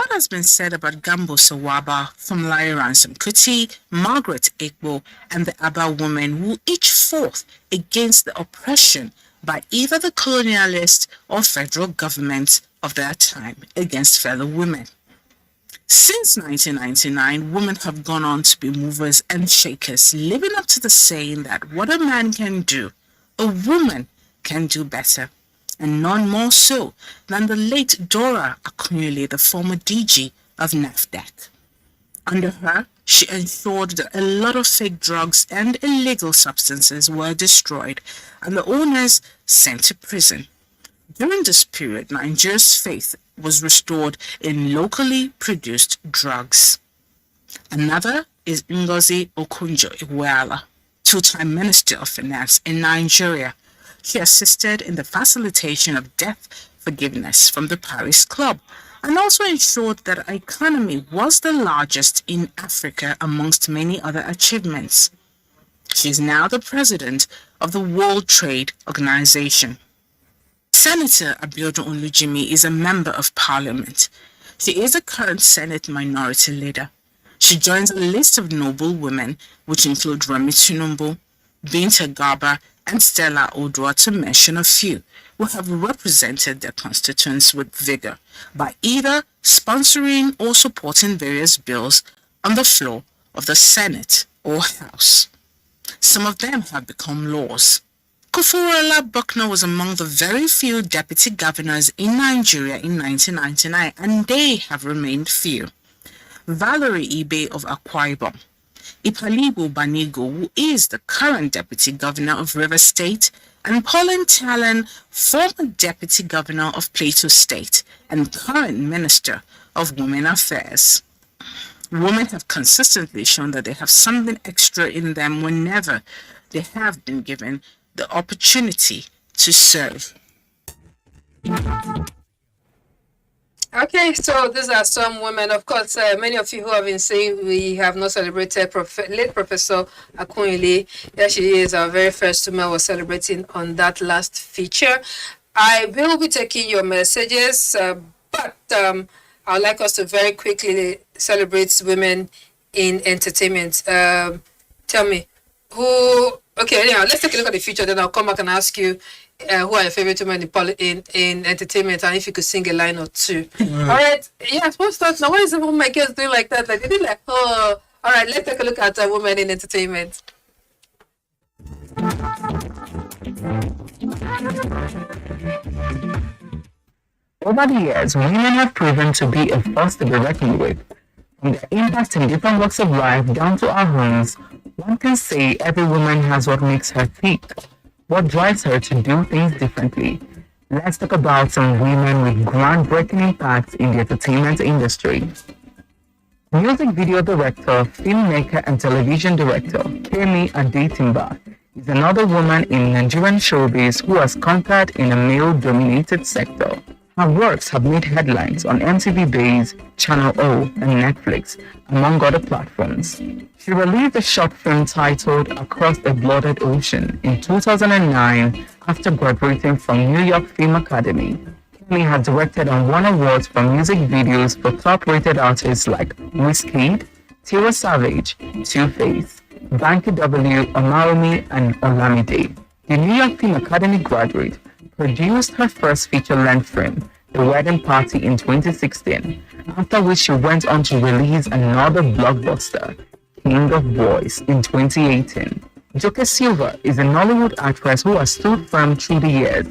lot has been said about Gambo Sawaba, Funmilayo Ransom Kuti, Margaret Ekbo, and the Aba women who each fought against the oppression by either the colonialist or federal government of their time against fellow women. Since 1999, women have gone on to be movers and shakers, living up to the saying that what a man can do, a woman can do better, and none more so than the late Dora Akunyili, the former DG of NAFDAC. Under her, she ensured that a lot of fake drugs and illegal substances were destroyed and the owners sent to prison. During this period, Nigeria's faith was restored in locally produced drugs. Another is Ngozi Okonjo-Iweala, two-time Minister of Finance in Nigeria. She assisted in the facilitation of debt forgiveness from the Paris Club and also ensured that our economy was the largest in Africa amongst many other achievements. She is now the president of the World Trade Organization. Senator Abiodun Olujimi is a member of parliament. She is a current Senate minority leader. She joins a list of noble women, which include Remi Tinubu, Binta Garba, and Stella Odua, to mention a few, who have represented their constituents with vigor by either sponsoring or supporting various bills on the floor of the Senate or House. Some of them have become laws. Kufurela Buckner was among the very few deputy governors in Nigeria in 1999, and they have remained few. Valerie Ibe of Akwa Ibom, Ipalibu Banigo, who is the current deputy governor of Rivers State, and Pauline Talon, former deputy governor of Plateau State and current minister of Women Affairs. Women have consistently shown that they have something extra in them whenever they have been given the opportunity to serve. Okay, so these are some women. Of course, many of you who have been saying we have not celebrated late Professor Akunyili. There she is, our very first woman was celebrating on that last feature. I will be taking your messages, but I'd like us to very quickly celebrate women in entertainment. Tell me, who... Okay, anyhow, let's take a look at the future, then I'll come back and ask you who are your favorite women in entertainment, and if you could sing a line or two. All right, yeah, what's that now? Why is some of my girls doing like that? Like, they did like, oh, all right, let's take a look at women in entertainment. Over the years, women have proven to be a force to be reckoned with. From their impact in different walks of life down to our homes, one can say every woman has what makes her tick, what drives her to do things differently. Let's talk about some women with groundbreaking impacts in the entertainment industry. Music video director, filmmaker, and television director Kemi Adetimba is another woman in Nigerian showbiz who has conquered in a male-dominated sector. Her works have made headlines on MTV Base, Channel O, and Netflix, among other platforms. She released a short film titled Across a Blooded Ocean in 2009 after graduating from New York Film Academy. Kemi has directed and won awards for music videos for top-rated artists like Wizkid, Tiwa Savage, Two-Face, Banky W, Omaromi, and Olamide. The New York Film Academy graduate produced her first feature-length film, The Wedding Party, in 2016, after which she went on to release another blockbuster, King of Boys, in 2018. Joke Silva is a Nollywood actress who has stood firm through the years.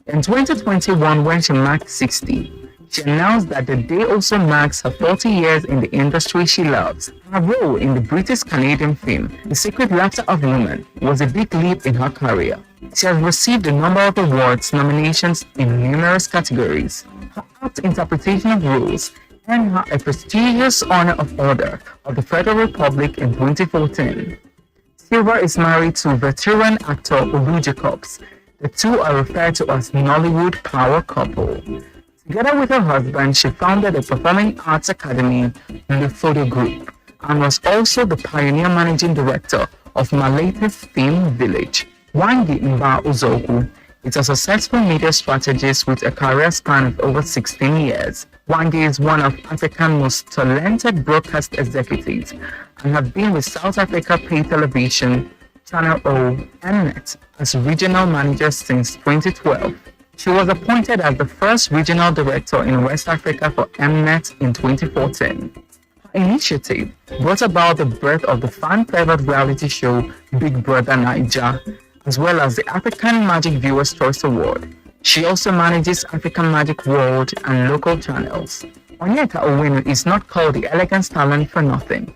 In 2021, when she marked 60, she announced that the day also marks her 40 years in the industry she loves. Her role in the British-Canadian film, The Secret Laughter of Women, was a big leap in her career. She has received a number of awards, nominations in numerous categories. Her apt interpretation of roles earned her a prestigious Honor of Order of the Federal Republic in 2014. Silva is married to veteran actor Olu Jacobs. The two are referred to as Nollywood power couple. Together with her husband, she founded a performing arts academy, the Photo Group, and was also the pioneer managing director of Malete Film Village. Wangi Mba Uzoku is a successful media strategist with a career span of over 16 years. Wangi is one of Africa's most talented broadcast executives and have been with South Africa Pay Television, Channel O, and Net as regional manager since 2012. She was appointed as the first regional director in West Africa for Mnet in 2014. Her initiative brought about the birth of the fan-favored reality show Big Brother Niger, as well as the African Magic Viewers' Choice Award. She also manages African Magic World and local channels. Onyeka Owenu is not called the elegant talent for nothing.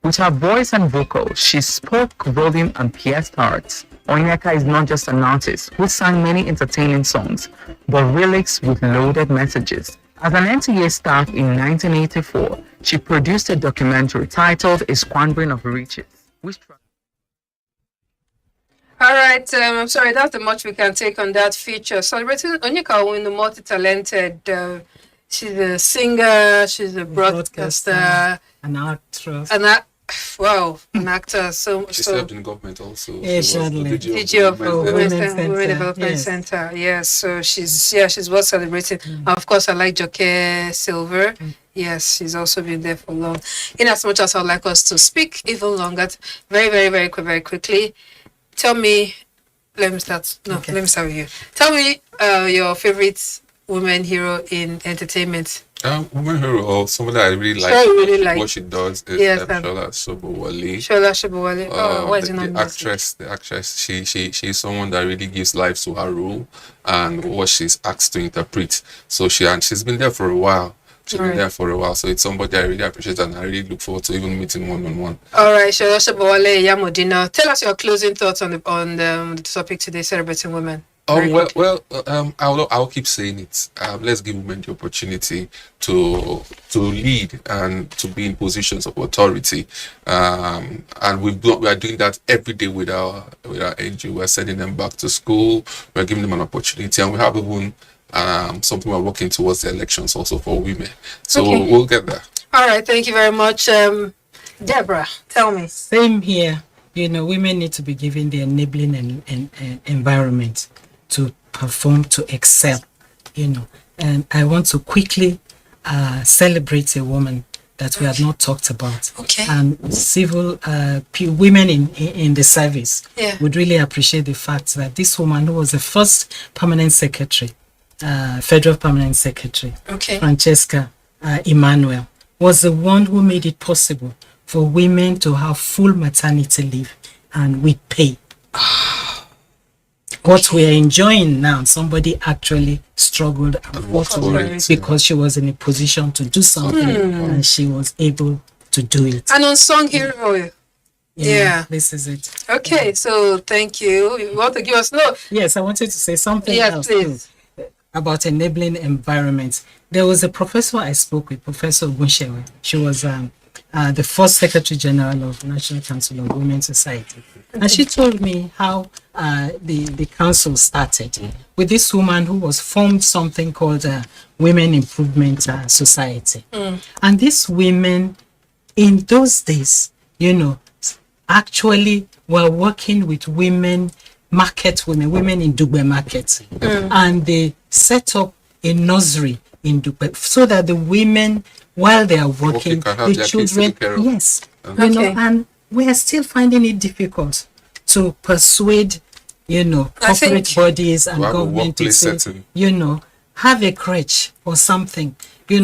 With her voice and vocals, she spoke volume and pierced hearts. Onyeka is not just an artist who sang many entertaining songs, but lyrics with loaded messages. As an NTA staff in 1984, she produced a documentary titled A Squandering of Riches, which All right, I'm sorry, that's the much we can take on that feature. Celebrating Onyeka Owenu, multi-talented. She's a singer, she's a broadcaster, an actress, wow, an actor. She served in government also. Yeah, She was the certainly. DG of Women Center, Development yes. Center. Yes, so she's worth celebrating. Of course, I like Joke Silver. Yes, she's also been there for long. In as much as I'd like us to speak even longer, very quickly. Tell me, let me start. No, Okay. let me start with you. Tell me your favorite woman hero in entertainment. Woman hero, or someone that I really like. Sure, you really like. What she does is Yes, Shola Sobowale. Shola Shibowale. Why is it not the actress, she's someone that really gives life to her role and what she's asked to interpret. So she's been there for a while. She's been there for a while, so it's somebody I really appreciate and I really look forward to even meeting one-on-one. All right, Shola Shibowale Yamodina. Tell us your closing thoughts on the topic today, celebrating women. I'll keep saying it. Let's give women the opportunity to lead and to be in positions of authority. And we are doing that every day with our NGO. We're sending them back to school. We're giving them an opportunity, and we have even something we're working towards the elections also for women. So we'll get there. All right, thank you very much, Deborah. Tell me. Same here. Women need to be given the enabling and environment to perform, to excel, And I want to quickly celebrate a woman that we have not talked about. Okay. And civil women in the service would really appreciate the fact that this woman, who was the first permanent secretary, federal permanent secretary, Francesca Emmanuel, was the one who made it possible for women to have full maternity leave and with pay. What we are enjoying now, somebody actually struggled and fought for it because she was in a position to do something and she was able to do it. An unsung hero. Yeah. This is it. Okay, so thank you. You want to give us Yes, I wanted to say something else please. too, about enabling environments. There was a professor I spoke with, Professor Gunshewe. She was the first Secretary General of National Council of Women Society. And she told me how the council started with this woman who was formed something called Women Improvement Society. And these women in those days, actually were working with women in Dugbe market. And they set up a nursery in Dugbe so that the women, while they are working, the children, yes, and we are still finding it difficult to persuade, corporate bodies and government to say, have a crèche or something,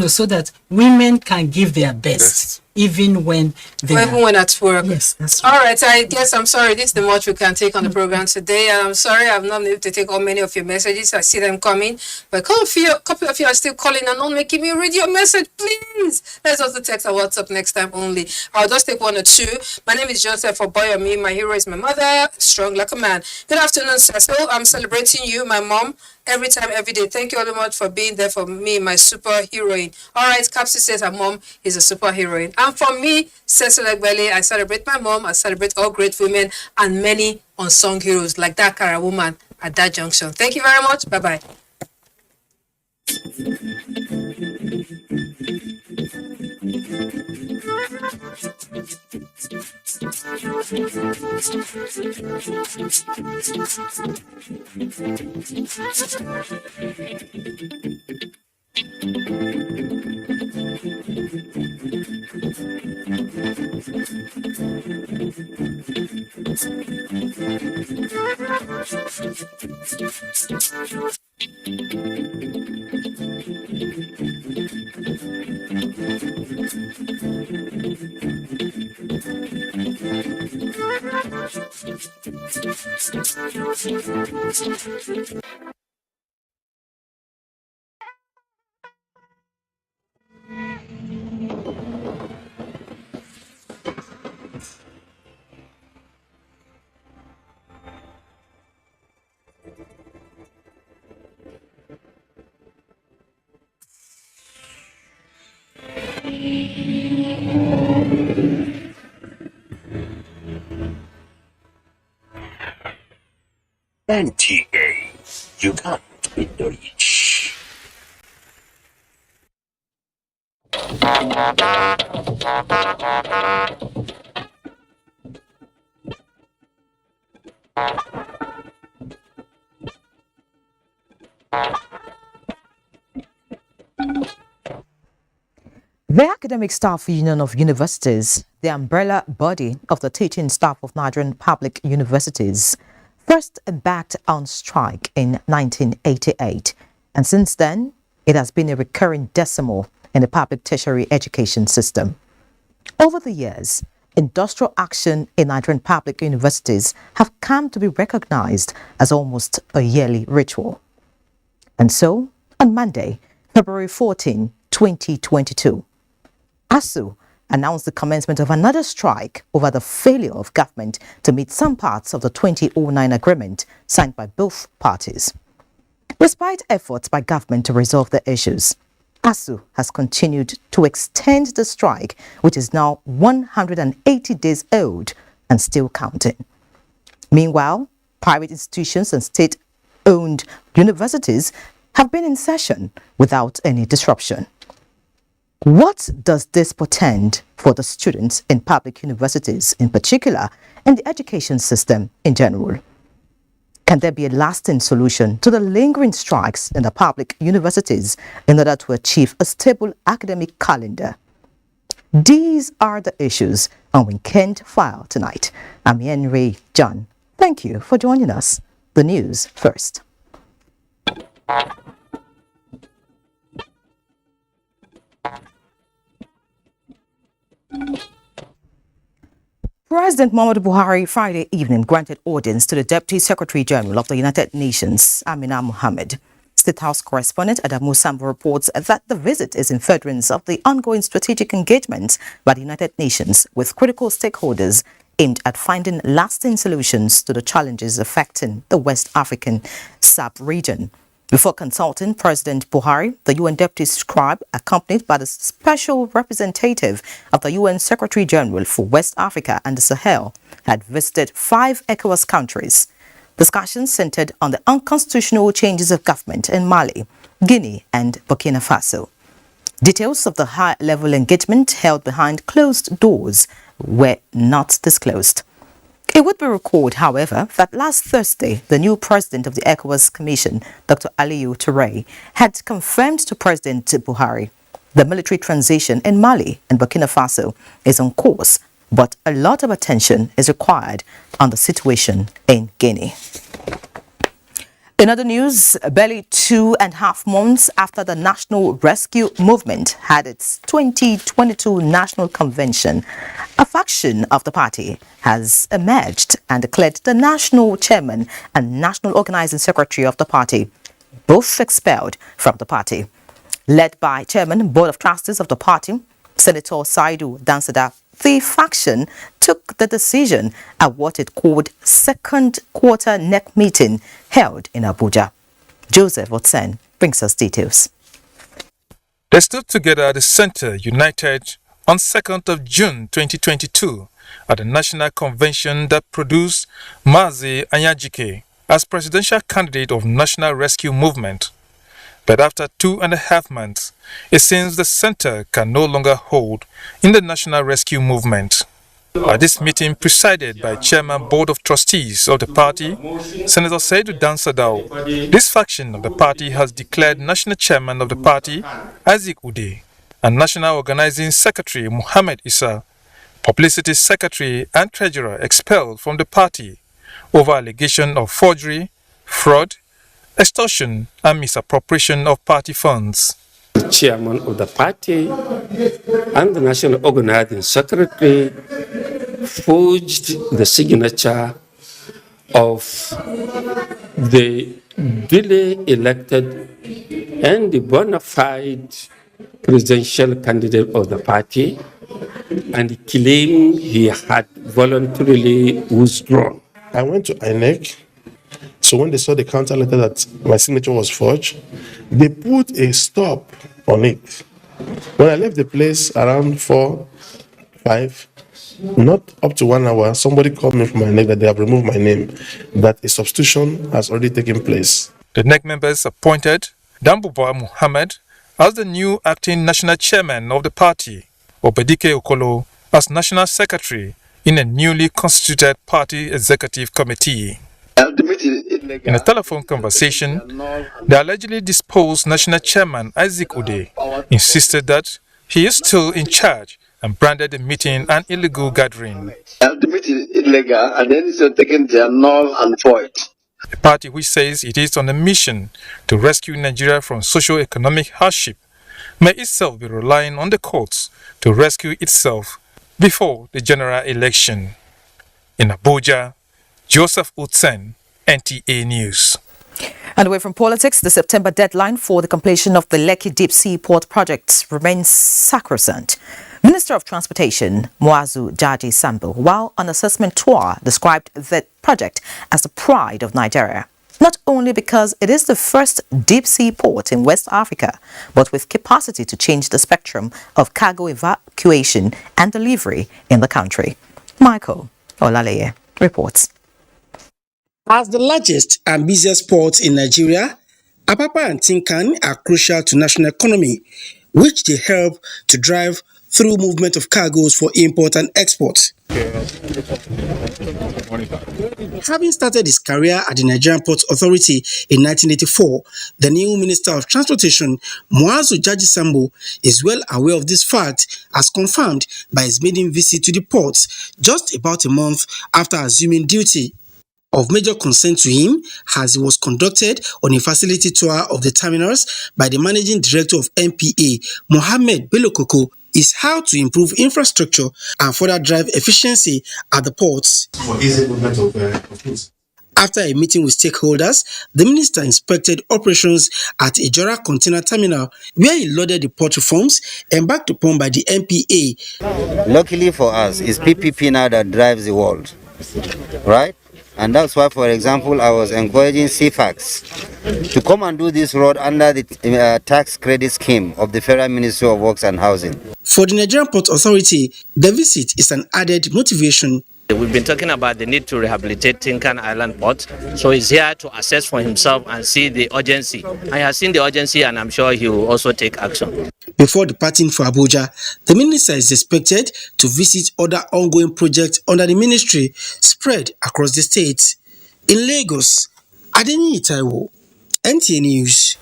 so that women can give their best. Even when at work. Yes, that's right. All right, I guess I'm sorry. This is the much we can take on the program today. And I'm sorry I've not been able to take all many of your messages. I see them coming. But a couple of you are still calling and not making me read your message. Please. Let's also text or WhatsApp next time only. I'll just take one or two. My name is Joseph Oboyomi. My hero is my mother, strong like a man. Good afternoon, Cecil. I'm celebrating you, my mom, every time, every day. Thank you all very much for being there for me, my superheroine. All right, Capsi says her mom is a superheroine. And for me, Cecil Egbele, I celebrate my mom, I celebrate all great women and many unsung heroes like that Kara woman at that junction. Thank you very much. Bye-bye. NTA, you can't beat the rich. The Academic Staff Union of Universities, the umbrella body of the teaching staff of Nigerian public universities, first embarked on strike in 1988, and since then, it has been a recurring decimal in the public tertiary education system. Over the years, industrial action in Nigerian public universities have come to be recognized as almost a yearly ritual. And so, on Monday, February 14, 2022, ASU announced the commencement of another strike over the failure of government to meet some parts of the 2009 agreement signed by both parties. Despite efforts by government to resolve the issues, ASU has continued to extend the strike, which is now 180 days old and still counting. Meanwhile, private institutions and state-owned universities have been in session without any disruption. What does this portend for the students in public universities in particular and the education system in general? Can there be a lasting solution to the lingering strikes in the public universities in order to achieve a stable academic calendar? These are the issues on Weekend File tonight. I'm Henry John. Thank you for joining us. The news first. President Muhammadu Buhari Friday evening granted audience to the Deputy Secretary General of the United Nations, Amina Mohammed. State House correspondent Adamu Sambo reports that the visit is in furtherance of the ongoing strategic engagement by the United Nations with critical stakeholders aimed at finding lasting solutions to the challenges affecting the West African sub-region. Before consulting President Buhari, the UN Deputy Scribe, accompanied by the Special Representative of the UN Secretary General for West Africa and the Sahel, had visited 5 ECOWAS countries. Discussions centered on the unconstitutional changes of government in Mali, Guinea and Burkina Faso. Details of the high-level engagement held behind closed doors were not disclosed. It would be recalled, however, that last Thursday, the new president of the ECOWAS Commission, Dr. Aliyu Touré, had confirmed to President Buhari the military transition in Mali and Burkina Faso is on course, but a lot of attention is required on the situation in Guinea. In other news, barely 2.5 months after the National Rescue Movement had its 2022 National Convention, a faction of the party has emerged and declared the national chairman and national organizing secretary of the party both expelled from the party. Led by chairman, board of trustees of the party, Senator Saidu Dansada, the faction took the decision at what it called second quarter NEC meeting held in Abuja. Joseph Otsen brings us details. They stood together at the Center United on 2nd of June 2022 at the National Convention that produced Mazi Anyajike as presidential candidate of National Rescue Movement. But after 2.5 months, it seems the center can no longer hold in the National Rescue Movement. At this meeting presided by Chairman Board of Trustees of the party, Senator Saidu Dansadao, this faction of the party has declared National Chairman of the party, Isaac Ude, and National Organizing Secretary Muhammad Issa, Publicity Secretary and Treasurer expelled from the party over allegation of forgery, fraud, extortion and misappropriation of party funds. The chairman of the party and the National Organizing Secretary forged the signature of the duly elected and the bona fide presidential candidate of the party and claimed he had voluntarily withdrawn. I went to INEC, so when they saw the counter letter that my signature was forged, they put a stop on it. When I left the place around 4, 5, not up to 1 hour, somebody called me from INEC that they have removed my name, that a substitution has already taken place. The NEC members appointed Dambuba Muhammad as the new acting national chairman of the party, Obedike Okolo as national secretary in a newly constituted party executive committee. In a telephone conversation, the allegedly disposed national chairman Isaac Ude insisted that he is still in charge and branded the meeting an illegal gathering. The meeting is illegal and then it's taken they are null and void. A party which says it is on a mission to rescue Nigeria from socio-economic hardship may itself be relying on the courts to rescue itself before the general election. In Abuja, Joseph Unsung, NTA News. And away from politics, the September deadline for the completion of the Lekki Deep Sea Port project remains sacrosanct. Minister of Transportation Muazu Jaji Sambo, while on assessment tour, described the project as the pride of Nigeria. Not only because it is the first deep sea port in West Africa, but with capacity to change the spectrum of cargo evacuation and delivery in the country. Michael Olaleye reports. As the largest and busiest ports in Nigeria, Apapa and Tinkan are crucial to national economy, which they help to drive through movement of cargoes for import and export. Having started his career at the Nigerian Ports Authority in 1984, the new Minister of Transportation, Muazu Jaji Sambo, is well aware of this fact as confirmed by his maiden visit to the ports just about a month after assuming duty. Of major concern to him, as he was conducted on a facility tour of the terminals by the Managing Director of NPA, Mohammed Bello Koko, is how to improve infrastructure and further drive efficiency at the ports. For easy movement of goods. After a meeting with stakeholders, the minister inspected operations at Ijora Container Terminal, where he lauded the port reforms embarked upon by the NPA. Luckily for us, it's PPP now that drives the world, right? And that's why, for example, I was encouraging CFAX to come and do this road under the tax credit scheme of the Federal Ministry of Works and Housing. For the Nigerian Port Authority, the visit is an added motivation. We've been talking about the need to rehabilitate Tinkan Island Port, so he's here to assess for himself and see the urgency. I have seen the urgency and I'm sure he will also take action. Before departing for Abuja, the minister is expected to visit other ongoing projects under the ministry spread across the state. In Lagos, Adeni Itaiwo, NTA News.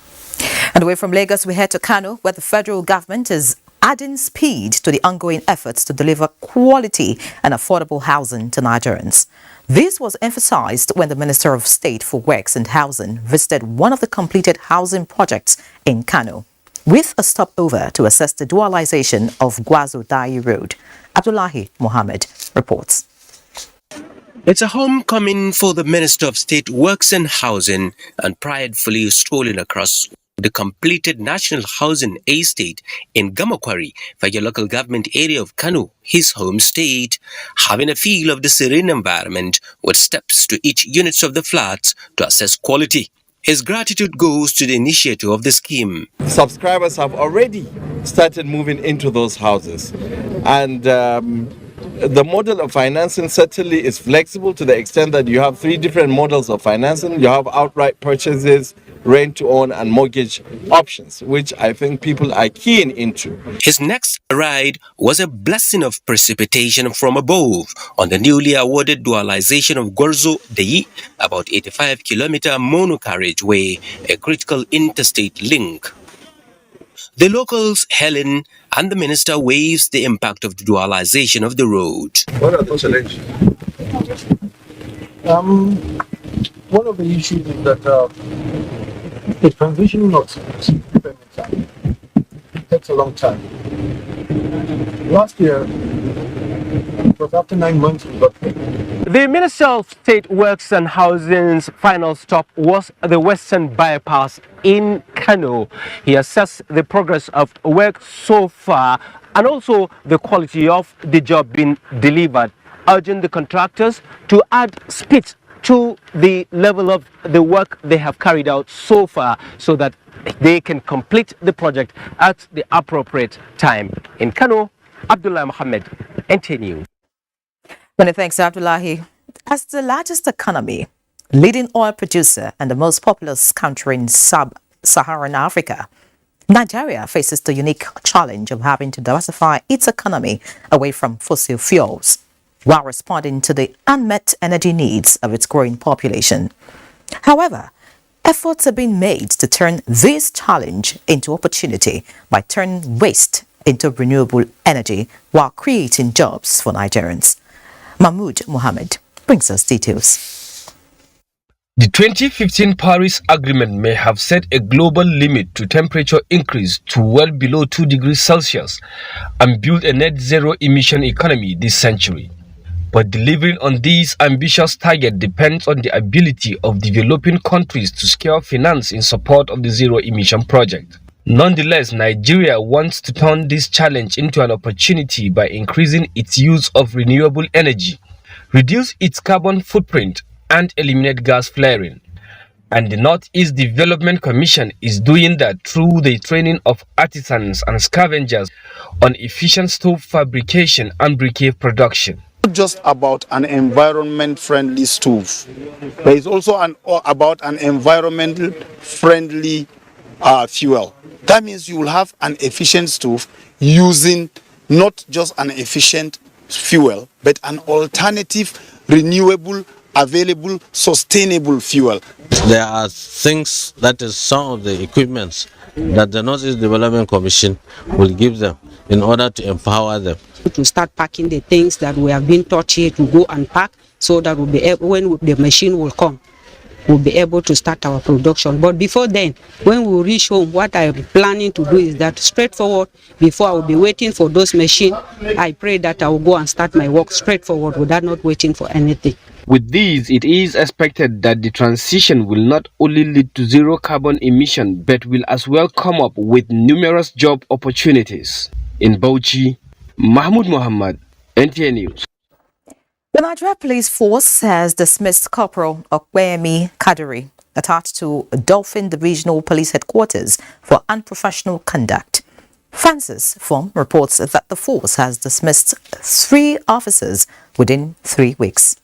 And away from Lagos, we head to Kano, where the federal government is adding speed to the ongoing efforts to deliver quality and affordable housing to Nigerians. This was emphasized when the Minister of State for Works and Housing visited one of the completed housing projects in Kano, with a stopover to assess the dualization of Gwazo-Dai Road. Abdullahi Mohammed reports. It's a homecoming for the Minister of State Works and Housing, and pridefully strolling across the completed National Housing Estate in Gamakwari, your local government area of Kano, his home state, having a feel of the serene environment with steps to each units of the flats to assess quality. His gratitude goes to the initiator of the scheme. Subscribers have already started moving into those houses, and the model of financing certainly is flexible to the extent that you have 3 different models of financing. You have outright purchases, rent-to-own and mortgage options, which I think people are keen into. His next ride was a blessing of precipitation from above on the newly awarded dualization of Gorzo-Deyi, about 85-kilometer monocarriageway, a critical interstate link. The locals hail in, and the minister waives the impact of the dualization of the road. What are the challenges? One of the issues is that the transition of time takes a long time. Last year, it was after 9 months we got paid. The Minister of State Works and Housing's final stop was the Western Bypass in Kano. He assessed the progress of work so far and also the quality of the job being delivered, urging the contractors to add speed to the level of the work they have carried out so far so that they can complete the project at the appropriate time. In Kano, Abdullah Mohammed, NTA News. Many thanks, Abdullahi. As the largest economy, leading oil producer, and the most populous country in sub-Saharan Africa, Nigeria faces the unique challenge of having to diversify its economy away from fossil fuels while responding to the unmet energy needs of its growing population. However, efforts are being made to turn this challenge into opportunity by turning waste into renewable energy while creating jobs for Nigerians. Mahmoud Mohammed brings us details. The 2015 Paris Agreement may have set a global limit to temperature increase to well below 2 degrees Celsius and build a net zero emission economy this century. But delivering on these ambitious targets depends on the ability of developing countries to scale finance in support of the zero emission project. Nonetheless, Nigeria wants to turn this challenge into an opportunity by increasing its use of renewable energy, reduce its carbon footprint, and eliminate gas flaring. And the Northeast Development Commission is doing that through the training of artisans and scavengers on efficient stove fabrication and briquette production. Not just about an environment-friendly stove, but it's also about an environmental-friendly fuel. That means you will have an efficient stove using not just an efficient fuel, but an alternative, renewable, available, sustainable fuel. There are things, that is some of the equipments that the Northeast Development Commission will give them in order to empower them. To start packing the things that we have been taught here to go and pack, so that we'll be able, when the machine will come, we'll be able to start our production. But before then, when we reach home, what I am planning to do is that straightforward, before I will be waiting for those machines, I pray that I will go and start my work straightforward without not waiting for anything. With these, it is expected that the transition will not only lead to zero carbon emission, but will as well come up with numerous job opportunities. In Bauchi, Mahmoud Mohammed, NTA News. The Nigeria Police Force has dismissed Corporal Okweyemi Kadiri, attached to Dolphin Divisional Police Headquarters, for unprofessional conduct. Francis Form reports that the force has dismissed 3 officers within 3 weeks.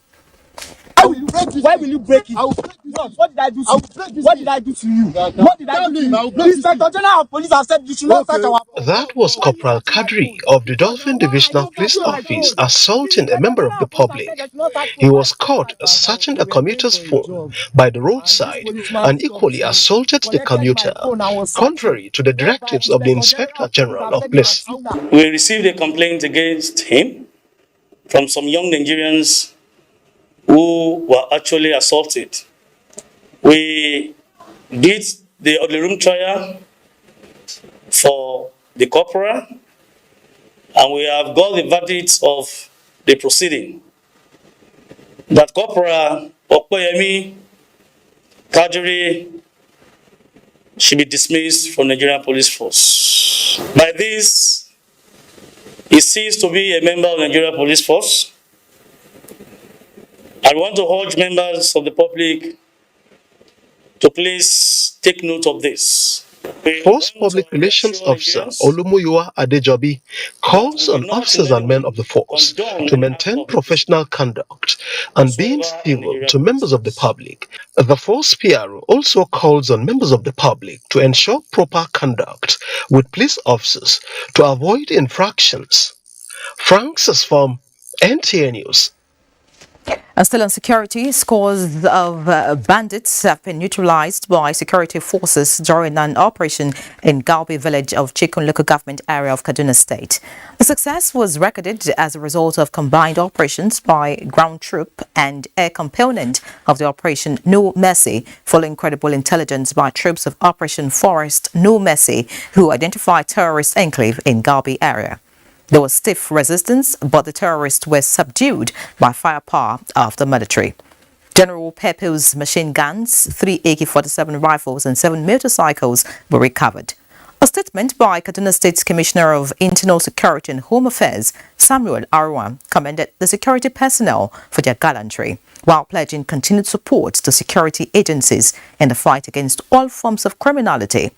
Why will you break it? What did I do to you? What did I do to you? What did I do to you? The Inspector General of Police has said you should not touch our... That was Corporal Kadri of the Dolphin Divisional Police Office assaulting a member of the public. He was caught searching a commuter's phone by the roadside and equally assaulted the commuter, contrary to the directives of the Inspector General of Police. We received a complaint against him from some young Nigerians who were actually assaulted. We did the room trial for the corporal, and we have got the verdict of the proceeding that Corporal Okweyemi Kadiri should be dismissed from Nigerian Police Force. By this, he ceased to be a member of Nigerian Police Force. I want to urge members of the public to please take note of this. Force Public Relations Officer Olumuyiwa Adejobi calls on officers and men of the force to maintain professional conduct and being civil to members of the public. The force PRO also calls on members of the public to ensure proper conduct with police officers to avoid infractions. Francis from NTA News. And still on security, scores of bandits have been neutralized by security forces during an operation in Galbi village of Chikun local government area of Kaduna State. The success was recorded as a result of combined operations by ground troop and air component of the Operation No Mercy, following credible intelligence by troops of Operation Forest No Mercy, who identified terrorist enclave in Galbi area. There was stiff resistance, but the terrorists were subdued by firepower of the military. General purpose machine guns, 3 AK-47 rifles and 7 motorcycles were recovered. A statement by Kaduna State's Commissioner of Internal Security and Home Affairs, Samuel Arwan, commended the security personnel for their gallantry, while pledging continued support to security agencies in the fight against all forms of criminality.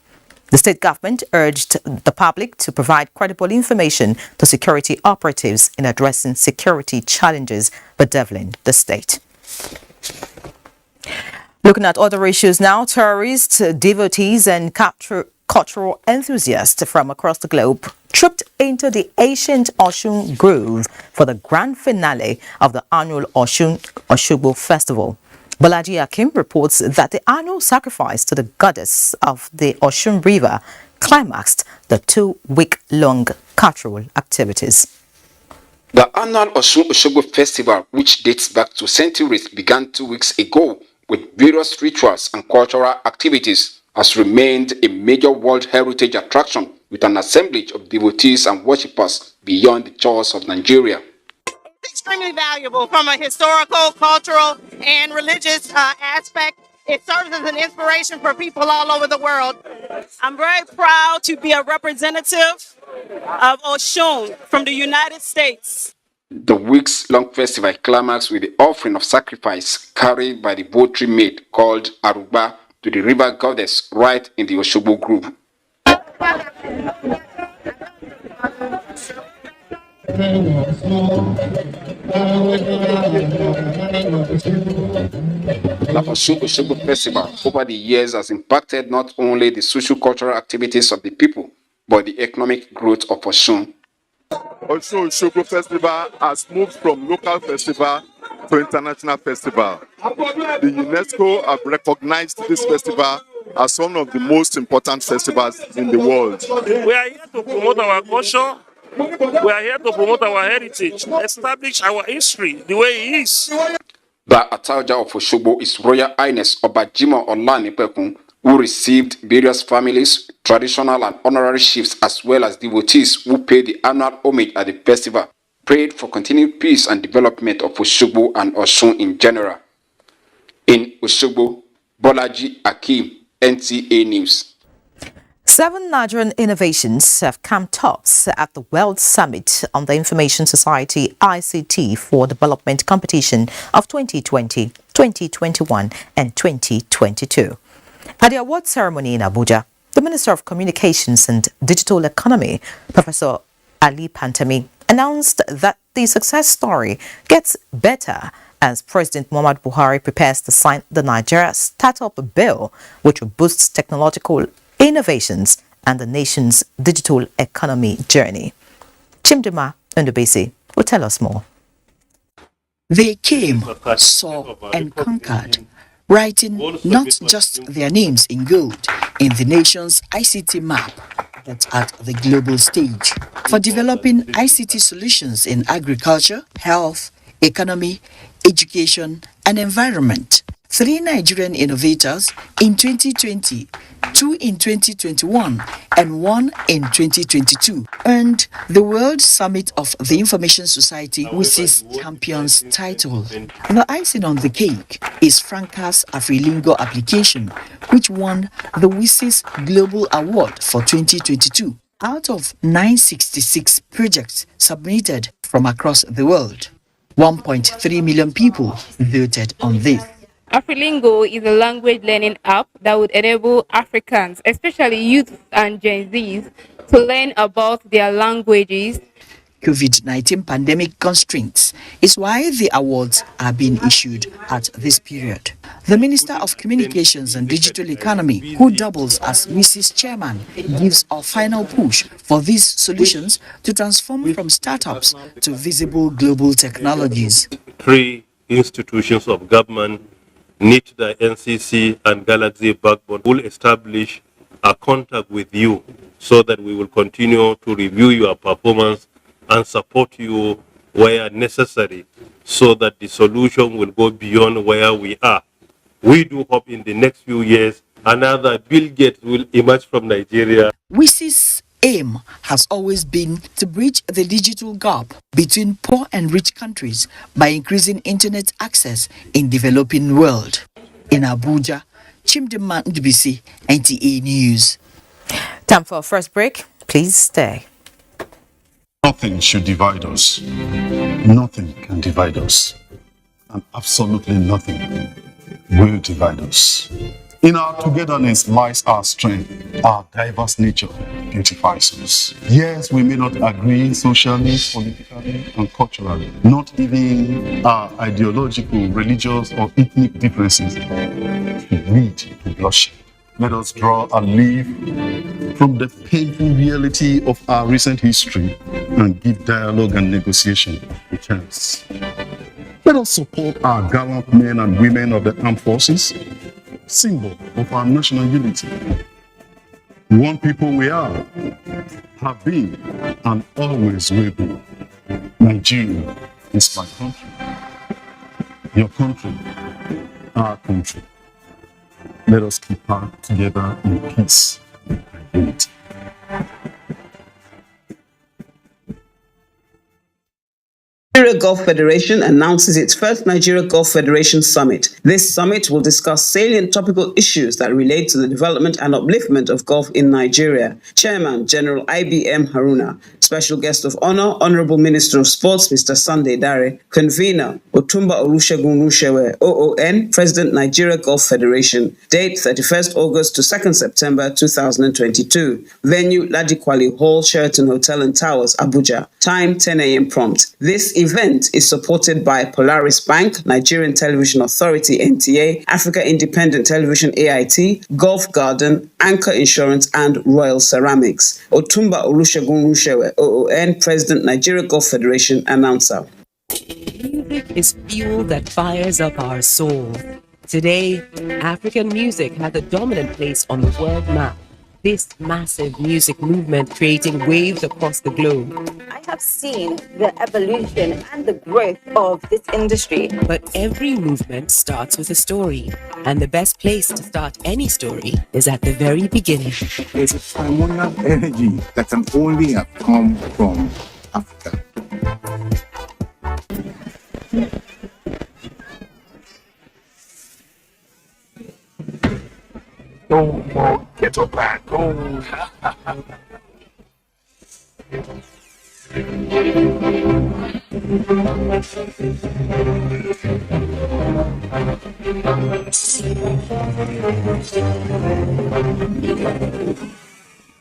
The state government urged the public to provide credible information to security operatives in addressing security challenges bedeviling the state. Looking at other issues now, tourists, devotees and cultural enthusiasts from across the globe trooped into the ancient Osun Grove for the grand finale of the annual Osun-Osogbo Festival. Bolaji Akim reports that the annual sacrifice to the goddess of the Osun River climaxed the 2-week-long cultural activities. The annual Osun-Osogbo Festival, which dates back to centuries, began 2 weeks ago with various rituals and cultural activities, has remained a major World Heritage attraction with an assemblage of devotees and worshippers beyond the shores of Nigeria. Extremely valuable from a historical, cultural, and religious aspect. It serves as an inspiration for people all over the world. I'm very proud to be a representative of Osun from the United States. The weeks-long festival climaxed with the offering of sacrifice carried by the poultry maid called Aruba to the river goddess right in the Osogbo Grove. The Osun-Osogbo Festival over the years has impacted not only the socio-cultural activities of the people, but the economic growth of Osun. Osun-Osogbo Festival has moved from local festival to international festival. The UNESCO have recognized this festival as one of the most important festivals in the world. We are here to promote our culture. We are here to promote our heritage, establish our history the way it is. The Ataoja of Osogbo is Royal Highness Obajimo Olanipekun, who received various families, traditional and honorary chiefs, as well as devotees who paid the annual homage at the festival, prayed for continued peace and development of Osogbo and Osun in general. In Osogbo, Bolaji Akim, NTA News. 7 Nigerian innovations have come tops at the World Summit on the Information Society ICT for Development competition of 2020, 2021 and 2022. At the award ceremony in Abuja, the Minister of Communications and Digital Economy, Professor Ali Pantami, announced that the success story gets better as President Muhammadu Buhari prepares to sign the Nigeria Startup Bill, which will boost technological innovations and the nation's digital economy journey. Chimdima Ndubisi will tell us more. They came, saw and conquered, writing not just their names in gold in the nation's ICT map, but at the global stage for developing ICT solutions in agriculture, health, economy, education and environment. 3 Nigerian innovators in 2020, 2 in 2021 and 1 in 2022 earned the World Summit of the Information Society WSIS Champions title. The icing on the cake is Franca's Afrilingo application, which won the WSIS Global Award for 2022 out of 966 projects submitted from across the world. 1.3 million people voted on this. Afrilingo is a language learning app that would enable Africans, especially youth and Gen Zs, to learn about their languages. COVID-19 pandemic constraints is why the awards are being issued at this period. The Minister of Communications and Digital Economy, who doubles as Mrs. Chairman, gives a final push for these solutions to transform from startups to visible global technologies. 3 institutions of government, NIT, the NCC and Galaxy Backbone, will establish a contact with you so that we will continue to review your performance and support you where necessary so that the solution will go beyond where we are. We do hope in the next few years another Bill Gates will emerge from Nigeria. WISI's aim has always been to bridge the digital gap between poor and rich countries by increasing internet access in developing world. In Abuja, Chimdima Ndubisi, NTA News. Time for our first break. Please stay. Nothing should divide us. Nothing can divide us. And absolutely nothing will divide us. In our togetherness lies our strength. Our diverse nature beautifies us. Yes, we may not agree socially, politically, and culturally. Not even our ideological, religious, or ethnic differences lead to bloodshed. Let us draw a leaf from the painful reality of our recent history and give dialogue and negotiation a chance. Let us support our gallant men and women of the armed forces, symbol of our national unity. One people we are, have been, and always will be. Nigeria is my country. Your country, our country. Let us keep her together in peace and unity. Nigeria Gulf Federation announces its first Nigeria Gulf Federation Summit. This summit will discuss salient topical issues that relate to the development and upliftment of Gulf in Nigeria. Chairman General IBM Haruna. Special guest of honor, Honorable Minister of Sports, Mr. Sunday Dare. Convener, Otumba Olusegun Rushewe, OON, President Nigeria Gulf Federation. Date 31st August to 2nd September 2022. Venue, Ladikwali Hall, Sheraton Hotel and Towers, Abuja. Time 10 a.m. prompt. This event is supported by Polaris Bank, Nigerian Television Authority, NTA, Africa Independent Television, AIT, Gulf Garden, Anchor Insurance, and Royal Ceramics. Otumba Olusegun Rushewe, OON, President, Nigeria Gulf Federation, announcer. Music is fuel that fires up our soul. Today, African music has a dominant place on the world map. This massive music movement creating waves across the globe. I have seen the evolution and the growth of this industry. But every movement starts with a story. And the best place to start any story is at the very beginning. There's a phenomenal energy that can only have come from Africa. No more ghetto band. Oh.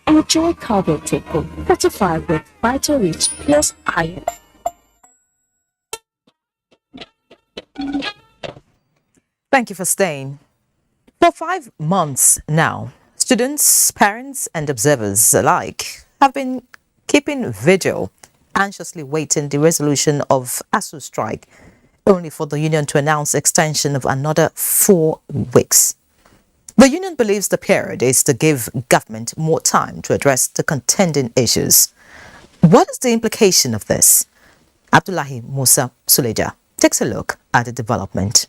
Enjoy cargo taco, fortified with vital rich plus iron. Thank you for staying. For 5 months now, students, parents and observers alike have been keeping vigil, anxiously waiting the resolution of ASU strike, only for the union to announce extension of another 4 weeks. The union believes the period is to give government more time to address the contending issues. What is the implication of this? Abdullahi Musa Suleja takes a look at the development.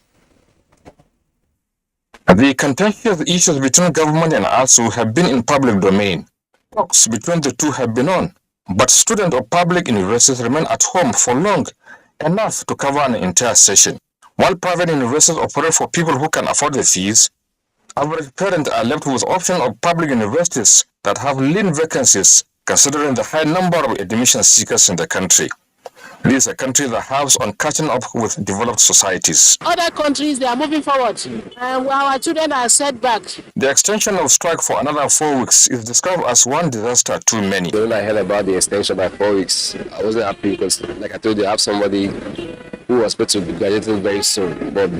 The contentious issues between government and ASU have been in public domain. Talks between the two have been on, but students of public universities remain at home for long, enough to cover an entire session. While private universities operate for people who can afford the fees, average parents are left with options of public universities that have lean vacancies, considering the high number of admission seekers in the country. This is a country that helps on catching up with developed societies. Other countries, they are moving forward, and our children are set back. The extension of strike for another 4 weeks is described as one disaster too many. When I heard about the extension by 4 weeks, I wasn't happy because, like I told you, I have somebody who was supposed to be graduating very soon, but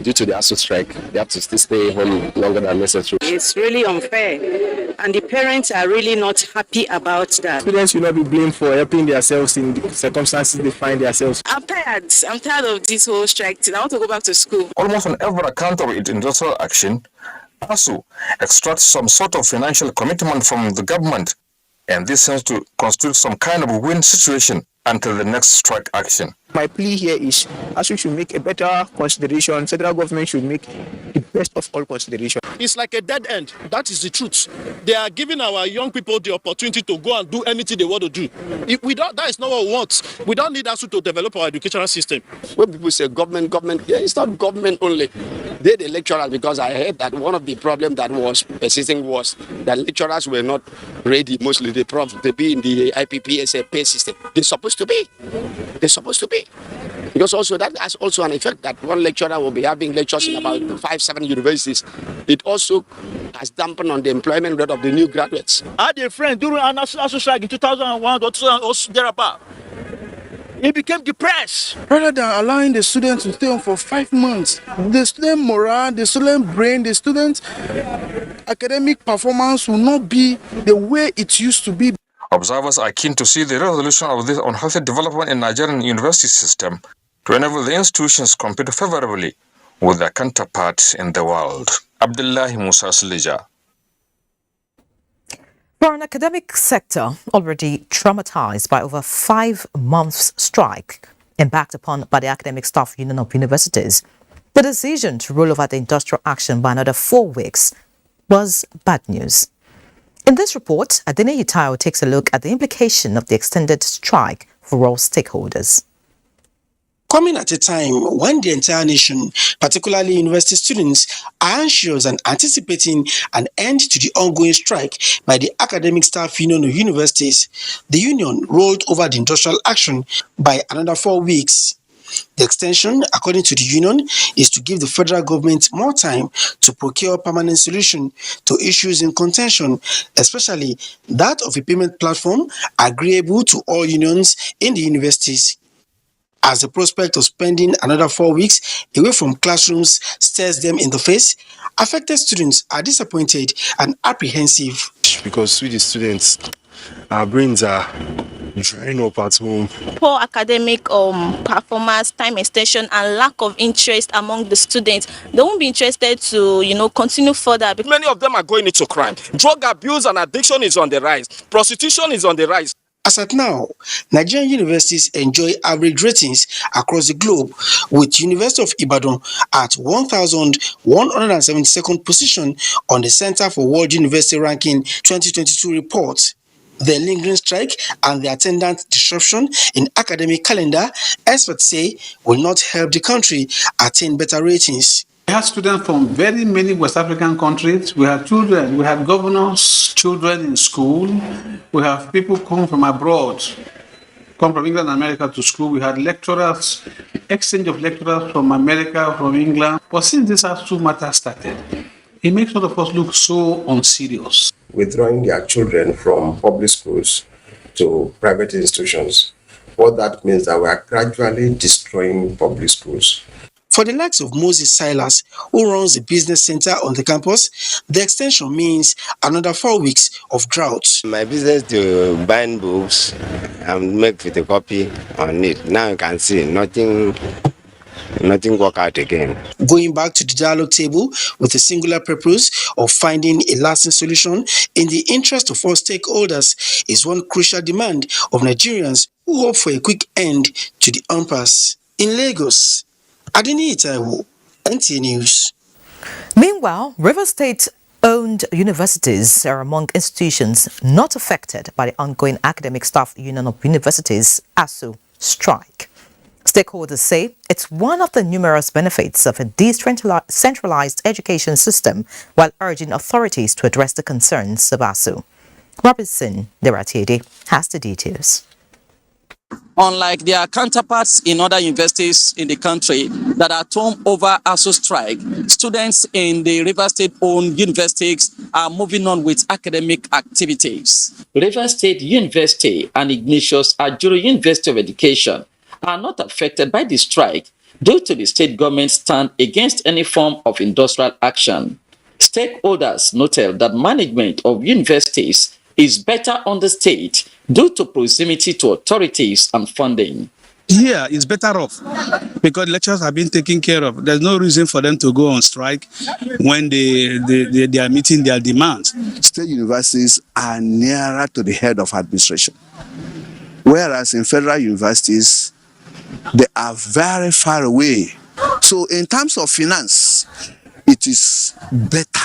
due to the ASU strike, they have to still stay home longer than necessary. It's really unfair, and the parents are really not happy about that. Students will not be blamed for helping themselves in the circumstances they find themselves. I'm tired. I'm tired of this whole strike thing. I want to go back to school. Almost on every account of its industrial action, ASU extracts some sort of financial commitment from the government, and this seems to constitute some kind of win situation until the next strike action. My plea here is ASU should make a better consideration. Federal government should make the best of all consideration. It's like a dead end. That is the truth. They are giving our young people the opportunity to go and do anything they want to do. If we don't, that is not what we want. We don't need ASU to develop our educational system. When people say government, yeah, it's not government only. They're the lecturers, because I heard that one of the problems that was persisting was that lecturers were not ready, mostly the profs, to be in the IPPS pay system. They're supposed to be. Because also that has also an effect that one lecturer will be having lectures in about 5-7 universities. It also has dampened on the employment rate of the new graduates. I had a friend during an ASU strike in 2001 or 2000 thereabout. He became depressed. Rather than allowing the students to stay on for 5 months, the student morale, the student brain, the student academic performance will not be the way it used to be. Observers are keen to see the resolution of this unhealthy development in Nigerian university system to enable the institutions compete favorably with their counterparts in the world. Abdullahi Musa Suleja. For an academic sector already traumatized by over 5 months strike embarked upon by the Academic Staff Union of Universities, the decision to roll over the industrial action by another 4 weeks was bad news. In this report, Adene Itayo takes a look at the implication of the extended strike for all stakeholders. Coming at a time when the entire nation, particularly university students, are anxious and anticipating an end to the ongoing strike by the Academic Staff Union of Universities, the union rolled over the industrial action by another 4 weeks. The extension, according to the union, is to give the federal government more time to procure permanent solution to issues in contention, especially that of a payment platform agreeable to all unions in the universities. As the prospect of spending another 4 weeks away from classrooms stares them in the face, affected students are disappointed and apprehensive. Because with the students, our brains are drying up at home. Poor academic performance, time extension, and lack of interest among the students. They won't be interested to, continue further. Many of them are going into crime. Drug abuse and addiction is on the rise. Prostitution is on the rise. As at now, Nigerian universities enjoy average ratings across the globe, with University of Ibadan at 1,172nd position on the Center for World University Ranking 2022 report. The lingering strike and the attendant disruption in academic calendar, experts say, will not help the country attain better ratings. We have students from very many West African countries. We have children, we have governors' children in school. We have people come from abroad, come from England and America to school. We had lecturers, exchange of lecturers from America, from England. But since this ASU matter started, it makes all of us look so unserious. Withdrawing their children from public schools to private institutions. What that means that we are gradually destroying public schools. For the likes of Moses Silas, who runs the business center on the campus, the extension means another 4 weeks of drought. My business to bind books and make photocopy on it. Now you can see nothing work out again. Going back to the dialogue table with a singular purpose of finding a lasting solution in the interest of all stakeholders is one crucial demand of Nigerians who hope for a quick end to the impasse. In Lagos, Adini Itaiwo, NTA News. Meanwhile, River State-owned universities are among institutions not affected by the ongoing Academic Staff Union of Universities (ASU) strike. Stakeholders say it's one of the numerous benefits of a decentralized education system, while urging authorities to address the concerns of ASU. Robinson Deratiede has the details. unlike their counterparts in other universities in the country that are torn over ASU strike, students in the Rivers State-owned universities are moving on with academic activities. Rivers State University and Ignatius Ajuru University of Education are not affected by the strike due to the state government's stand against any form of industrial action. Stakeholders noted that management of universities is better on the state due to proximity to authorities and funding. Here is better off because lectures have been taken care of. There's no reason for them to go on strike when they are meeting their demands. State universities are nearer to the head of administration, whereas in federal universities, they are very far away. So in terms of finance, it is better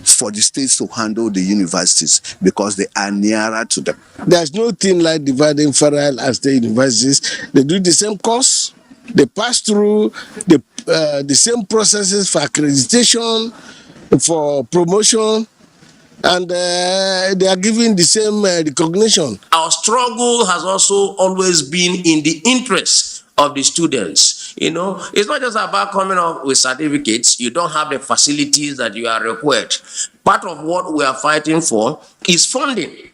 for the states to handle the universities because they are nearer to them. There's no thing like dividing federal and state universities. They do the same course. They pass through the same processes for accreditation, for promotion, and they are given the same recognition. Our struggle has also always been in the interest of the students. You know, it's not just about coming up with certificates. You don't have the facilities that you are required. Part of what we are fighting for is funding,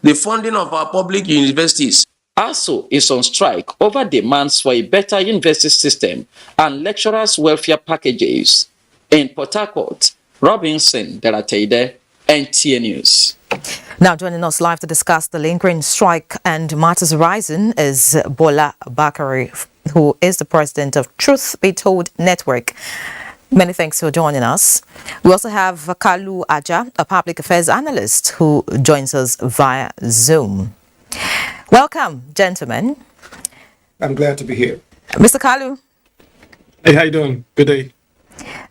the funding of our public universities. ASU is on strike over demands for a better university system and lecturers' welfare packages. In Port Harcourt, Robinson Derateide, NTA News. Now joining us live to discuss the lingering strike and matters arising is Bola Bakari, who is the president of Truth Be Told Network. Many thanks for joining us. We also have Kalu Aja, a public affairs analyst, who joins us via Zoom. Welcome, gentlemen. I'm glad to be here. Mr. Kalu. Hey, how you doing? Good day.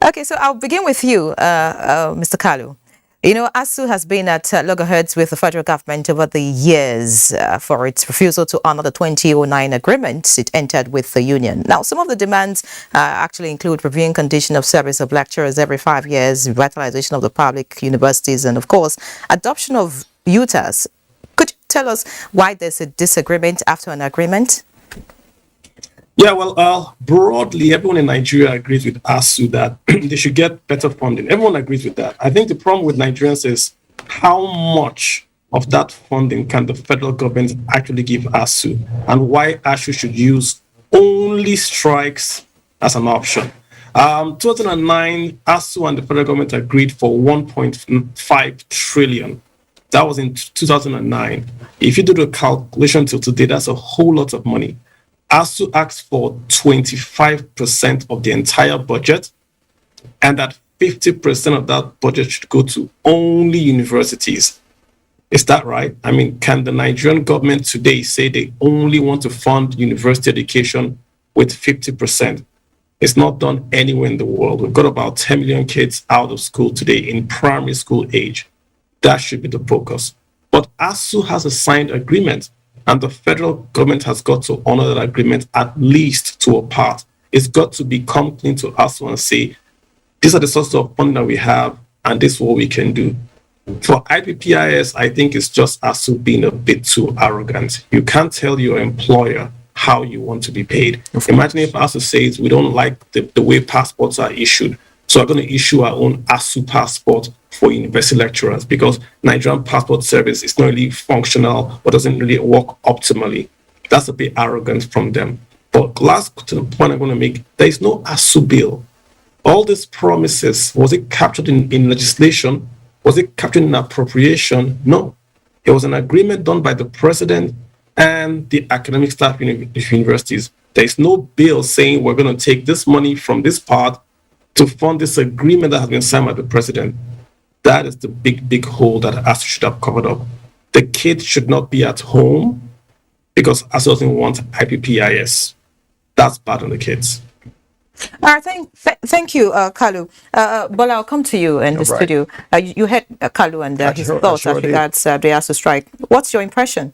Okay, so I'll begin with you, Mr. Kalu. You know, ASU has been at loggerheads with the federal government over the years for its refusal to honor the 2009 agreement it entered with the union. Now, some of the demands actually include reviewing condition of service of lecturers every 5 years, revitalization of the public universities, and of course, adoption of UTAS. Could you tell us why there's a disagreement after an agreement? Yeah, well, broadly, everyone in Nigeria agrees with ASU that they should get better funding. Everyone agrees with that. I think the problem with Nigerians is how much of that funding can the federal government actually give ASU, and why ASU should use only strikes as an option. 2009, ASU and the federal government agreed for 1.5 trillion. That was in 2009. If you do the calculation till today, that's a whole lot of money. ASU asked for 25% of the entire budget, and that 50% of that budget should go to only universities. Is that right? I mean, can the Nigerian government today say they only want to fund university education with 50%? It's not done anywhere in the world. We've got about 10 million kids out of school today in primary school age. That should be the focus. But ASU has a signed agreement, and the federal government has got to honor that agreement at least to a part. It's got to become clean to ASU and say, these are the sorts of funding that we have, and this is what we can do. For IPPIS, I think it's just ASU being a bit too arrogant. You can't tell your employer how you want to be paid. Imagine if ASU says, we don't like the way passports are issued, so we're going to issue our own ASU passport for university lecturers because Nigerian passport service is not really functional or doesn't really work optimally. That's a bit arrogant from them. But last to the point I'm going to make, there is no ASU bill. All these promises, was it captured in legislation? Was it captured in appropriation? No. It was an agreement done by the president and the academic staff in universities. There is no bill saying we're going to take this money from this part to fund this agreement that has been signed by the president. That is the big hole that ASU should have covered up. The kids should not be at home because ASU doesn't want IPPIS. That's bad on the kids. All right, thank you, Kalu. But I'll come to you in the studio. You heard Kalu and his thoughts as regards the ASU strike. What's your impression?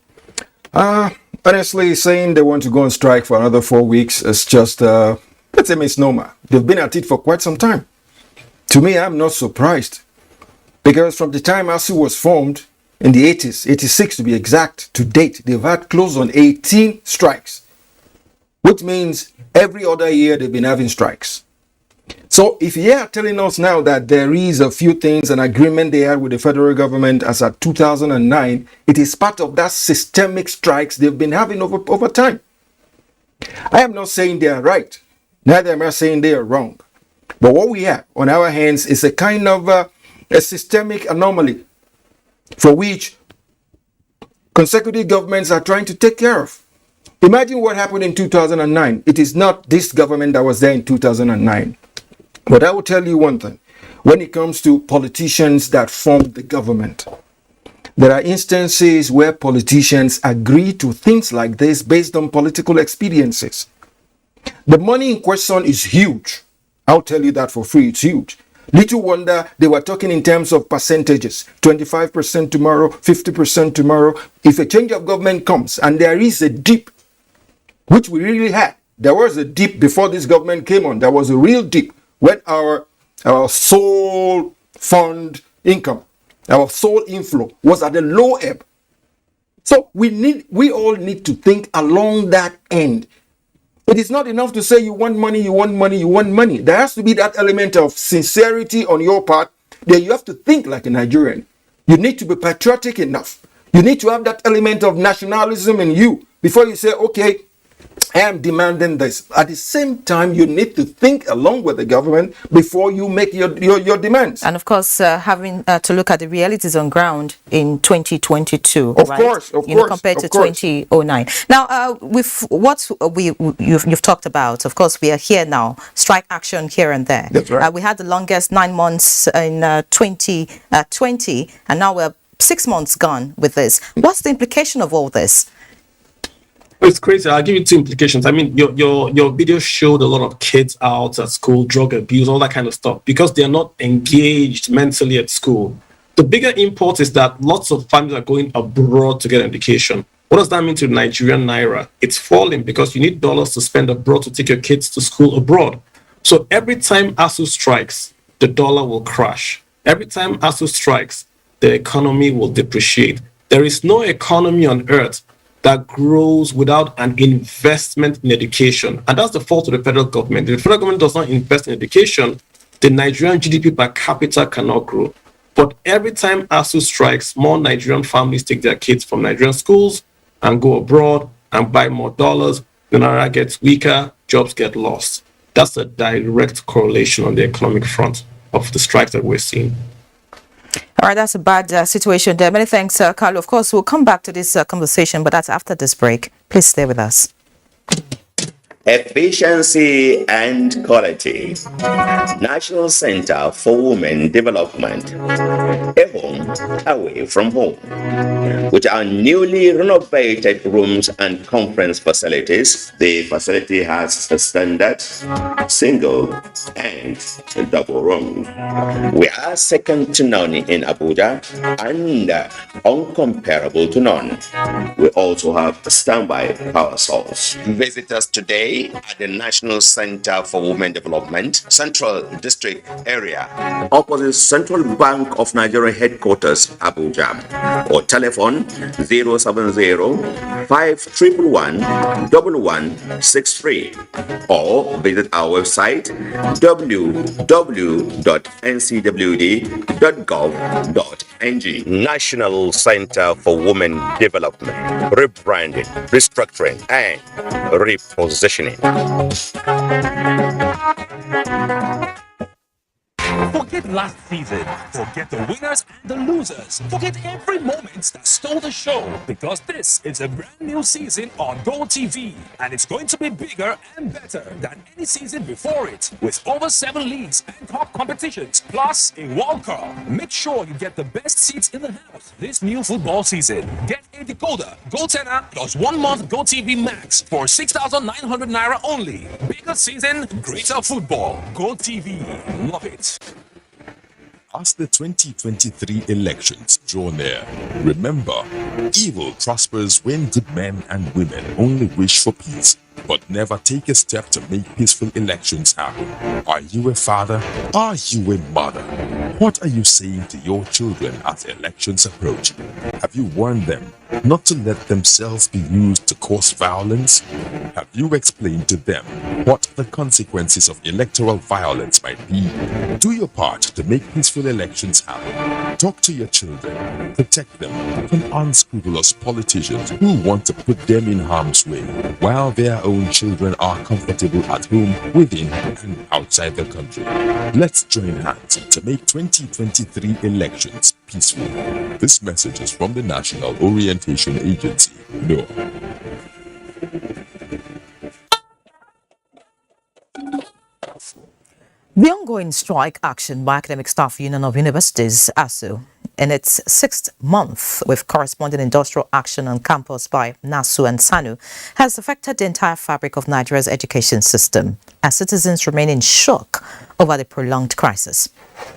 Honestly, saying they want to go on strike for another 4 weeks is just, it's a misnomer. They've been at it for quite some time. To me, I'm not surprised. Because from the time ASU was formed, in the 80s, 86 to be exact, to date, they've had close on 18 strikes, which means every other year they've been having strikes. So if you are telling us now that there is a few things, an agreement they had with the federal government as at 2009, it is part of that systemic strikes they've been having over time. I am not saying they are right, neither am I saying they are wrong. But what we have on our hands is a kind of a systemic anomaly for which consecutive governments are trying to take care of. Imagine what happened in 2009. It is not this government that was there in 2009. But I will tell you one thing. When it comes to politicians that formed the government, there are instances where politicians agree to things like this based on political expediencies. The money in question is huge. I'll tell you that for free, it's huge. Little wonder they were talking in terms of percentages, 25% tomorrow, 50% tomorrow. If a change of government comes and there is a dip, which we really had, there was a dip before this government came on, there was a real dip when our sole fund income, our sole inflow was at a low ebb. So we all need to think along that end. It is not enough to say you want money, you want money, you want money. There has to be that element of sincerity on your part. Then you have to think like a Nigerian. You need to be patriotic enough. You need to have that element of nationalism in you before you say, okay, I am demanding this. At the same time, you need to think along with the government before you make your demands. And of course, having to look at the realities on ground in 2022, of course, compared to 2009. Now, with what you've talked about, of course, we are here now, strike action here and there. That's right. We had the longest 9 months in 2020, and now we're 6 months gone with this. What's the implication of all this? It's crazy. I'll give you two implications. I mean, your video showed a lot of kids out at school, drug abuse, all that kind of stuff, because they're not engaged mentally at school. The bigger import is that lots of families are going abroad to get education. What does that mean to Nigerian naira? It's falling because you need dollars to spend abroad to take your kids to school abroad. So every time ASU strikes, the dollar will crash. Every time ASU strikes, the economy will depreciate. There is no economy on earth that grows without an investment in education. And that's the fault of the federal government. If the federal government does not invest in education, the Nigerian GDP per capita cannot grow. But every time ASU strikes, more Nigerian families take their kids from Nigerian schools and go abroad and buy more dollars. The naira gets weaker, jobs get lost. That's a direct correlation on the economic front of the strikes that we're seeing. All right, that's a bad situation there. Many thanks, Carlo. Of course, we'll come back to this conversation, but that's after this break. Please stay with us. Efficiency and quality. National Center for Women Development. A home away from home. With our newly renovated rooms and conference facilities, the facility has a standard, single, and double room. We are second to none in Abuja and uncomparable to none. We also have a standby power source. Visit us today at the National Center for Women Development, Central District Area, opposite Central Bank of Nigeria Headquarters, Abuja, or telephone 070-511-1163, or visit our website www.ncwd.gov.ng. National Center for Women Development, rebranding, restructuring, and repositioning. Forget last season. Forget the winners and the losers. Forget every moment that stole the show. Because this is a brand new season on GoTV. And it's going to be bigger and better than any season before it. With over 7 leagues and cup competitions, plus a World Cup. Make sure you get the best seats in the house this new football season. Get a decoder, GoTenna, plus 1 month GoTV Max for 6,900 Naira only. Bigger season, greater football. GoTV. Love it. As the 2023 elections draw near, remember, evil prospers when good men and women only wish for peace. But never take a step to make peaceful elections happen? Are you a father? Are you a mother? What are you saying to your children as elections approach? Have you warned them not to let themselves be used to cause violence? Have you explained to them what the consequences of electoral violence might be? Do your part to make peaceful elections happen. Talk to your children. Protect them from unscrupulous politicians who want to put them in harm's way, while their own children are comfortable at home, within and outside the country. Let's join hands to make 2023 elections peaceful. This message is from the National Orientation Agency, NOAA. The ongoing strike action by Academic Staff Union of Universities, ASU, in its 6th month with corresponding industrial action on campus by NASU and SANU, has affected the entire fabric of Nigeria's education system, as citizens remain in shock over the prolonged crisis.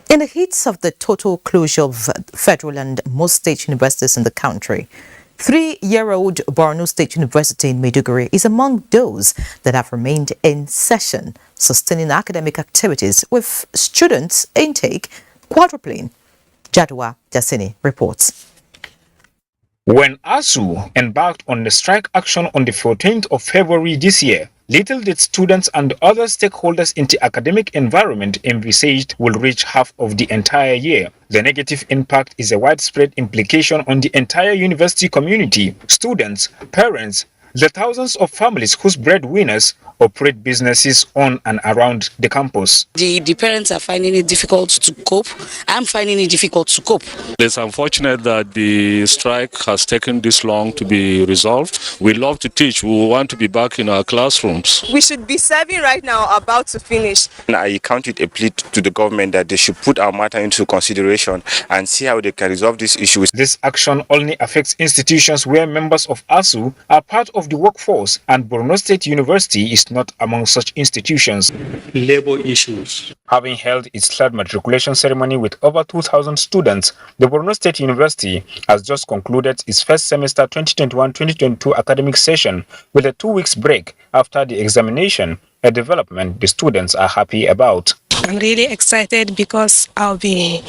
In the heat of the total closure of federal and most state universities in the country, 3-year-old Borno State University in Maiduguri is among those that have remained in session, sustaining academic activities with students' intake quadrupling. Jadwa Jasini reports. When ASU embarked on the strike action on the 14th of February this year, little did students and other stakeholders in the academic environment envisaged will reach half of the entire year. The negative impact is a widespread implication on the entire university community, students, parents, the thousands of families whose breadwinners operate businesses on and around the campus. The parents are finding it difficult to cope. I'm finding it difficult to cope. It's unfortunate that the strike has taken this long to be resolved. We love to teach. We want to be back in our classrooms. We should be serving right now, about to finish. I count it a plea to the government that they should put our matter into consideration and see how they can resolve this issue. This action only affects institutions where members of ASU are part of the workforce, and Borno State University is not among such institutions. Labor issues. Having held its third matriculation ceremony with over 2,000 students, the Borno State University has just concluded its first semester 2021-2022 academic session with a 2-week break after the examination, a development the students are happy about. I'm really excited because I'll be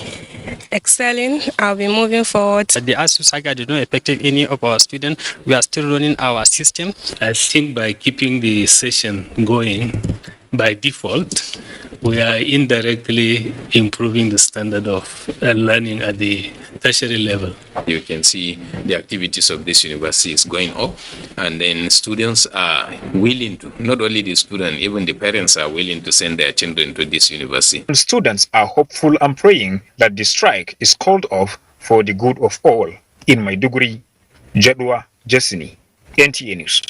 excelling, I'll be moving forward. The ASU saga did not affect any of our students. We are still running our system. I think by keeping the session going by default, we are indirectly improving the standard of learning at the tertiary level. You can see the activities of this university is going up, and then students are willing to, not only the student, even the parents are willing to send their children to this university. Students are hopeful and praying that the strike is called off for the good of all. In Maiduguri, Jadwa Jasini, NTA News.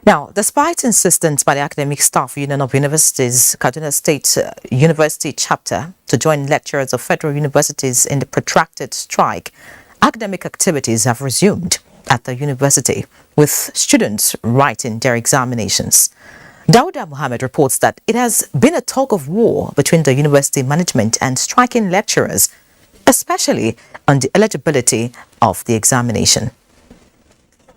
Now, despite insistence by the Academic Staff Union of Universities, Kaduna State University chapter to join lecturers of federal universities in the protracted strike, academic activities have resumed at the university, with students writing their examinations. Dauda Muhammad reports that it has been a tug of war between the university management and striking lecturers, especially on the eligibility of the examination.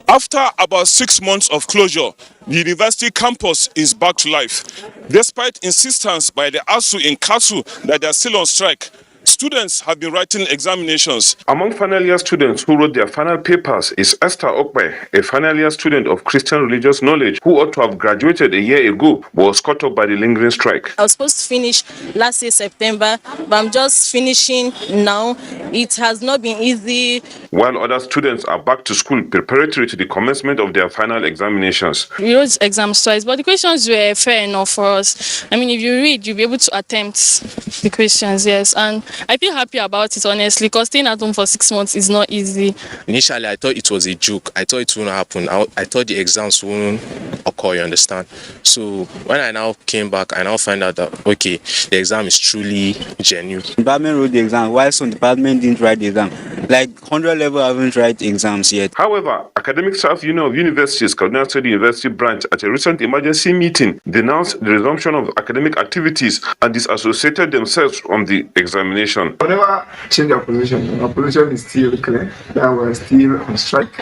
After about 6 months of closure, the university campus is back to life. Despite insistence by the ASU in KASU that they are still on strike, students have been writing examinations. Among final year students who wrote their final papers is Esther Okpe, a final year student of Christian religious knowledge who ought to have graduated a year ago but was caught up by the lingering strike. I was supposed to finish last year September, but I'm just finishing now. It has not been easy. While other students are back to school preparatory to the commencement of their final examinations. We wrote exams twice, but the questions were fair enough for us. I mean, if you read, you'll be able to attempt the questions, yes. And I feel happy about it, honestly, because staying at home for 6 months is not easy. Initially, I thought it was a joke. I thought it wouldn't happen. I thought the exams wouldn't occur, you understand? So when I now came back, I now find out that, okay, the exam is truly genuine. The department wrote the exam, while some department didn't write the exam. Like 100 level haven't written exams yet. However, Academic Staff Union of Universities, Kaduna State University branch, at a recent emergency meeting, denounced the resumption of academic activities and disassociated themselves from the examination. Whenever change our position is still clear that we're still on strike.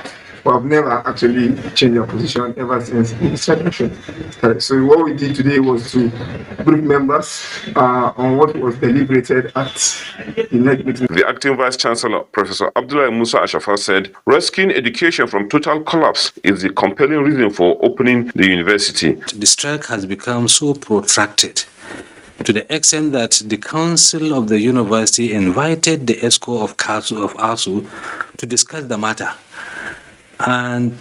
we have never actually changed our position ever since insurrection. So what we did today was to brief members on what was deliberated at the next meeting. The acting Vice Chancellor, Professor Abdullah Musa Ashafa, said rescuing education from total collapse is the compelling reason for opening the university. The strike has become so protracted to the extent that the council of the university invited the ESCO of ASU to discuss the matter. And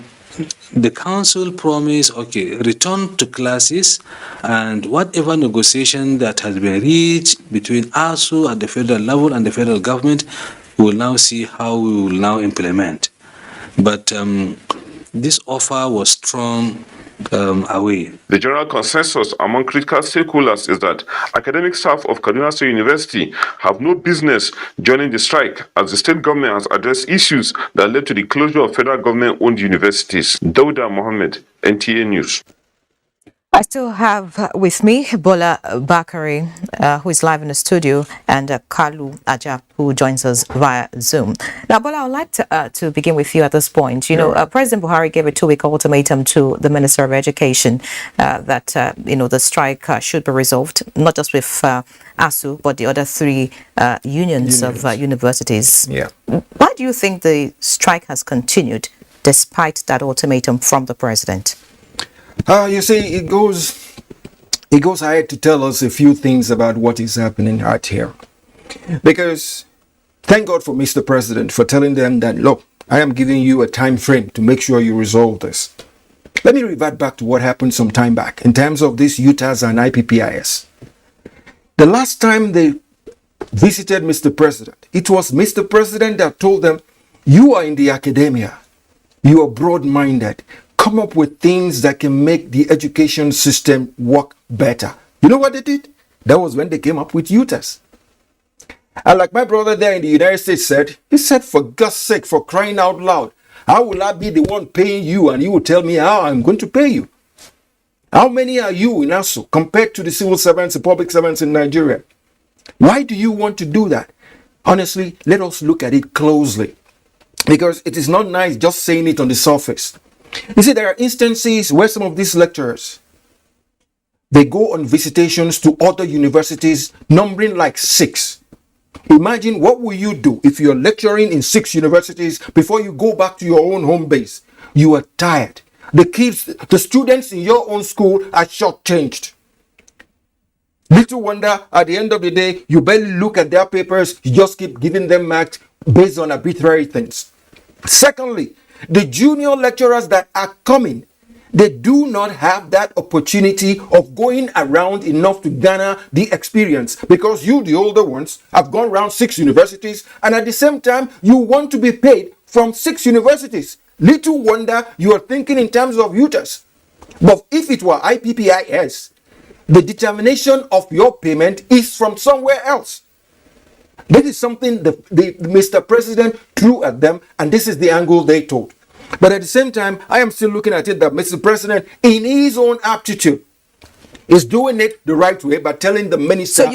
the council promised, okay, return to classes, and whatever negotiation that has been reached between ASU at the federal level and the federal government, we will now see how we will now implement. But this offer was thrown away. The general consensus among critical stakeholders is that academic staff of Kaduna State University have no business joining the strike, as the state government has addressed issues that led to the closure of federal government-owned universities. Dauda Mohammed, NTA News. I still have with me Bola Bakari, who is live in the studio, and Kalu Aja, who joins us via Zoom. Now, Bola, I would like to begin with you at this point. You know, President Buhari gave a 2-week ultimatum to the Minister of Education that, the strike should be resolved, not just with ASU, but the other 3 unions of universities. Yeah. Why do you think the strike has continued despite that ultimatum from the president? You see, it goes ahead to tell us a few things about what is happening out here. Because thank God for Mr. President for telling them that, look, I am giving you a time frame to make sure you resolve this. Let me revert back to what happened some time back in terms of this UTAS and IPPIS. The last time they visited Mr. President, it was Mr. President that told them, you are in the academia, you are broad-minded, come up with things that can make the education system work better. You know what they did? That was when they came up with UTAS. And like my brother there in the United States said, he said, for God's sake, for crying out loud, how will I be the one paying you and you will tell me how I'm going to pay you? How many are you in ASU compared to the civil servants and public servants in Nigeria? Why do you want to do that? Honestly, let us look at it closely, because it is not nice just saying it on the surface. You see, there are instances where some of these lecturers, they go on visitations to other universities, numbering like 6. Imagine what will you do if you're lecturing in 6 universities before you go back to your own home base? You are tired. The students in your own school are shortchanged. Little wonder, at the end of the day, you barely look at their papers, you just keep giving them marks based on arbitrary things. Secondly, the junior lecturers that are coming, they do not have that opportunity of going around enough to garner the experience, because you, the older ones, have gone around 6 universities, and at the same time, you want to be paid from 6 universities. Little wonder you are thinking in terms of UTAS. But if it were IPPIS, the determination of your payment is from somewhere else. This is something the Mr. President threw at them, and this is the angle they told. But at the same time, I am still looking at it that Mr. President, in his own aptitude, is doing it the right way by telling the minister. So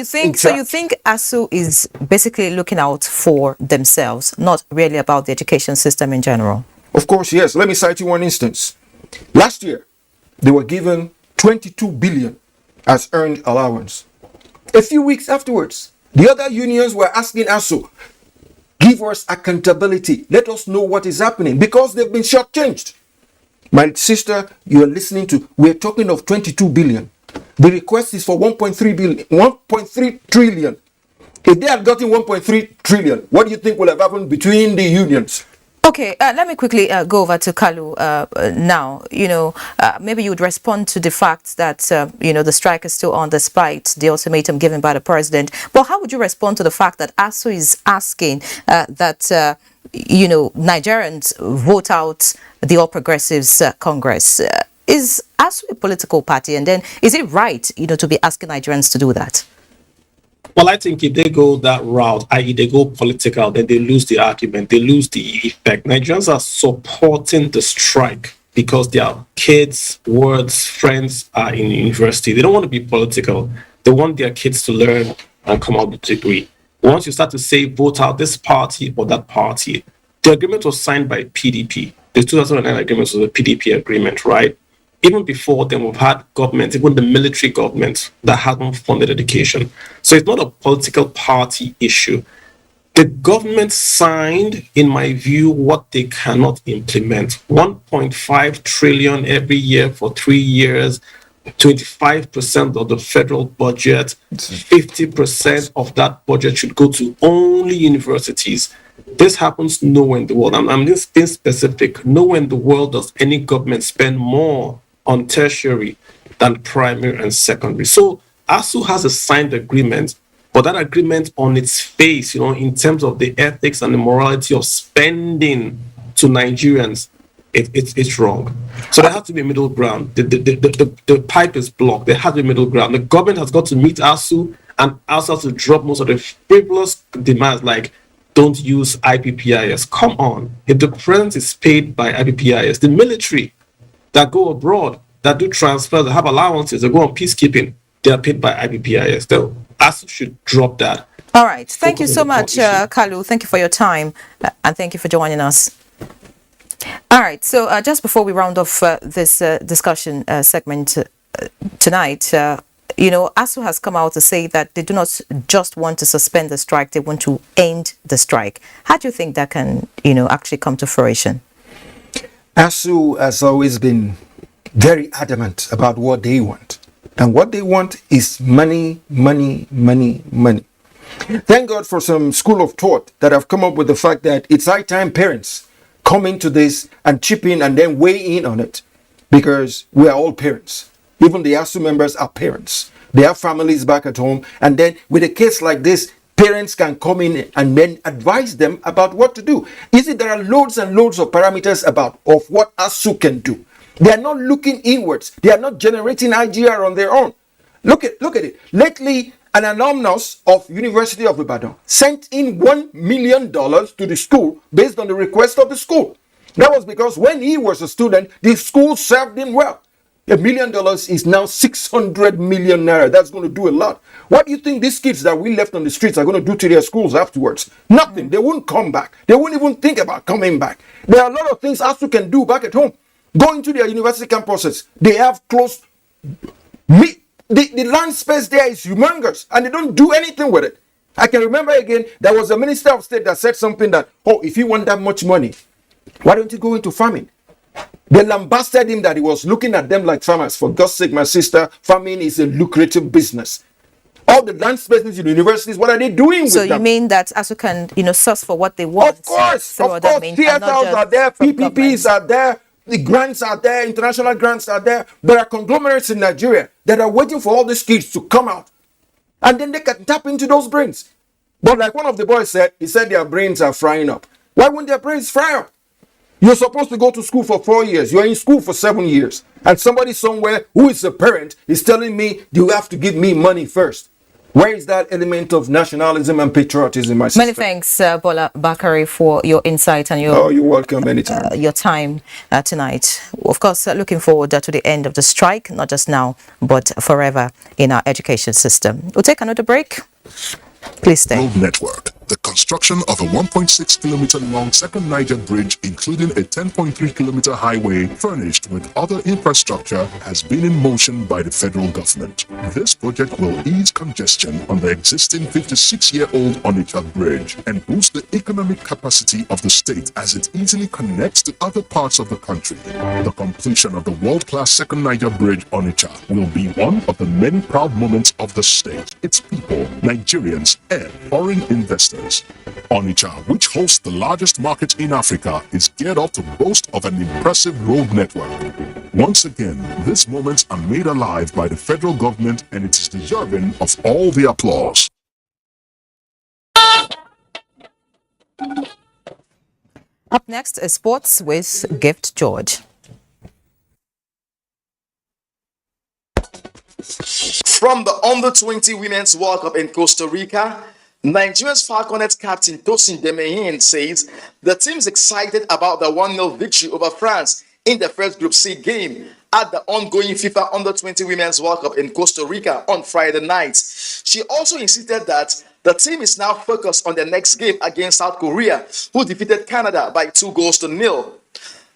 you think ASU is basically looking out for themselves, not really about the education system in general? Of course, yes. Let me cite you one instance. Last year, they were given 22 billion as earned allowance. A few weeks afterwards, the other unions were asking ASU, give us accountability. Let us know what is happening, because they've been shortchanged. My sister, you are listening to, we're talking of 22 billion. The request is for 1.3 trillion. If they had gotten 1.3 trillion, what do you think will have happened between the unions? Okay, let me quickly go over to Kalu now. Maybe you would respond to the fact that, the strike is still on despite the ultimatum given by the president. But how would you respond to the fact that ASU is asking that, Nigerians vote out the All Progressives Congress? Is ASU a political party? And then is it right, to be asking Nigerians to do that? Well, I think if they go that route, i.e. they go political, then they lose the argument, they lose the effect. Nigerians are supporting the strike because their kids, friends are in university. They don't want to be political. They want their kids to learn and come out with a degree. Once you start to say, vote out this party or that party, the agreement was signed by PDP. the 2009 agreement was a PDP agreement, right? Even before then, we've had governments, even the military governments, that haven't funded education. So it's not a political party issue. The government signed, in my view, what they cannot implement. 1.5 trillion every year for 3 years, 25% of the federal budget, 50% of that budget should go to only universities. This happens nowhere in the world. I'm just being specific. Nowhere in the world does any government spend more on tertiary than primary and secondary. So ASU has a signed agreement, but that agreement on its face, in terms of the ethics and the morality of spending to Nigerians, it's wrong. So there has to be a middle ground. The pipe is blocked. There has to be a middle ground. The government has got to meet ASU, and ASU has to drop most of the frivolous demands like don't use IPPIS. Come on. If the president is paid by IPPIS, the military that go abroad, that do transfers, that have allowances, that go on peacekeeping, they are paid by IPPIS. The ASU should drop that. All right. Thank you so much, Kalu. Thank you for your time, and thank you for joining us. All right. So just before we round off this discussion segment tonight, ASU has come out to say that they do not just want to suspend the strike, they want to end the strike. How do you think that can, actually come to fruition? ASU has always been very adamant about what they want. And what they want is money, money, money, money. Thank God for some school of thought that have come up with the fact that it's high time parents come into this and chip in and then weigh in on it, because we are all parents. Even the ASU members are parents. They have families back at home. And then with a case like this, parents can come in and then advise them about what to do. There are loads and loads of parameters of what ASU can do. They are not looking inwards. They are not generating IGR on their own. Look at it. Lately, an alumnus of University of Ibadan sent in $1 million to the school based on the request of the school. That was because when he was a student, the school served him well. $1 million is now 600 million naira. That's going to do a lot. What do you think these kids that we left on the streets are going to do to their schools afterwards? Nothing. They won't come back. They won't even think about coming back. There are a lot of things ASU can do back at home. Going to their university campuses, they have close. The land space there is humongous, and they don't do anything with it. I can remember again, there was a minister of state that said something that, if you want that much money, why don't you go into farming? They lambasted him that he was looking at them like farmers. For God's sake, my sister, farming is a lucrative business. All the land spaces in universities, what are they doing with them? So you mean that ASU can, source for what they want? Of course. Theaters are there, PPPs are there, the grants are there, international grants are there. There are conglomerates in Nigeria that are waiting for all these kids to come out. And then they can tap into those brains. But like one of the boys said, he said their brains are frying up. Why wouldn't their brains fry up? You're supposed to go to school for 4 years. You're in school for 7 years. And somebody somewhere who is a parent is telling me, you have to give me money first. Where is that element of nationalism and patriotism, my sister? Many thanks, Bola Bakari, for your insight and your you're welcome anytime. Your time tonight. Of course, looking forward to the end of the strike, not just now, but forever in our education system. We'll take another break. Please stay. Road network. The construction of a 1.6 kilometer long second Niger Bridge, including a 10.3 kilometer highway furnished with other infrastructure, has been in motion by the federal government. This project will ease congestion on the existing 56-year-old Onitsha Bridge and boost the economic capacity of the state as it easily connects to other parts of the country. The completion of the world-class second Niger Bridge Onitsha will be one of the many proud moments of the state, its people, Nigerians, and foreign investors. Onitsha, which hosts the largest market in Africa, is geared up to boast of an impressive road network. Once again, these moments are made alive by the federal government, and it is deserving of all the applause. Up next is sports with Gift George. From the Under-20 Women's World Cup in Costa Rica, Nigeria's Falconets captain Tosin Demehin says the team is excited about the 1-0 victory over France in the first Group C game at the ongoing FIFA Under-20 Women's World Cup in Costa Rica on Friday night. She also insisted that the team is now focused on the next game against South Korea, who defeated Canada by 2-0.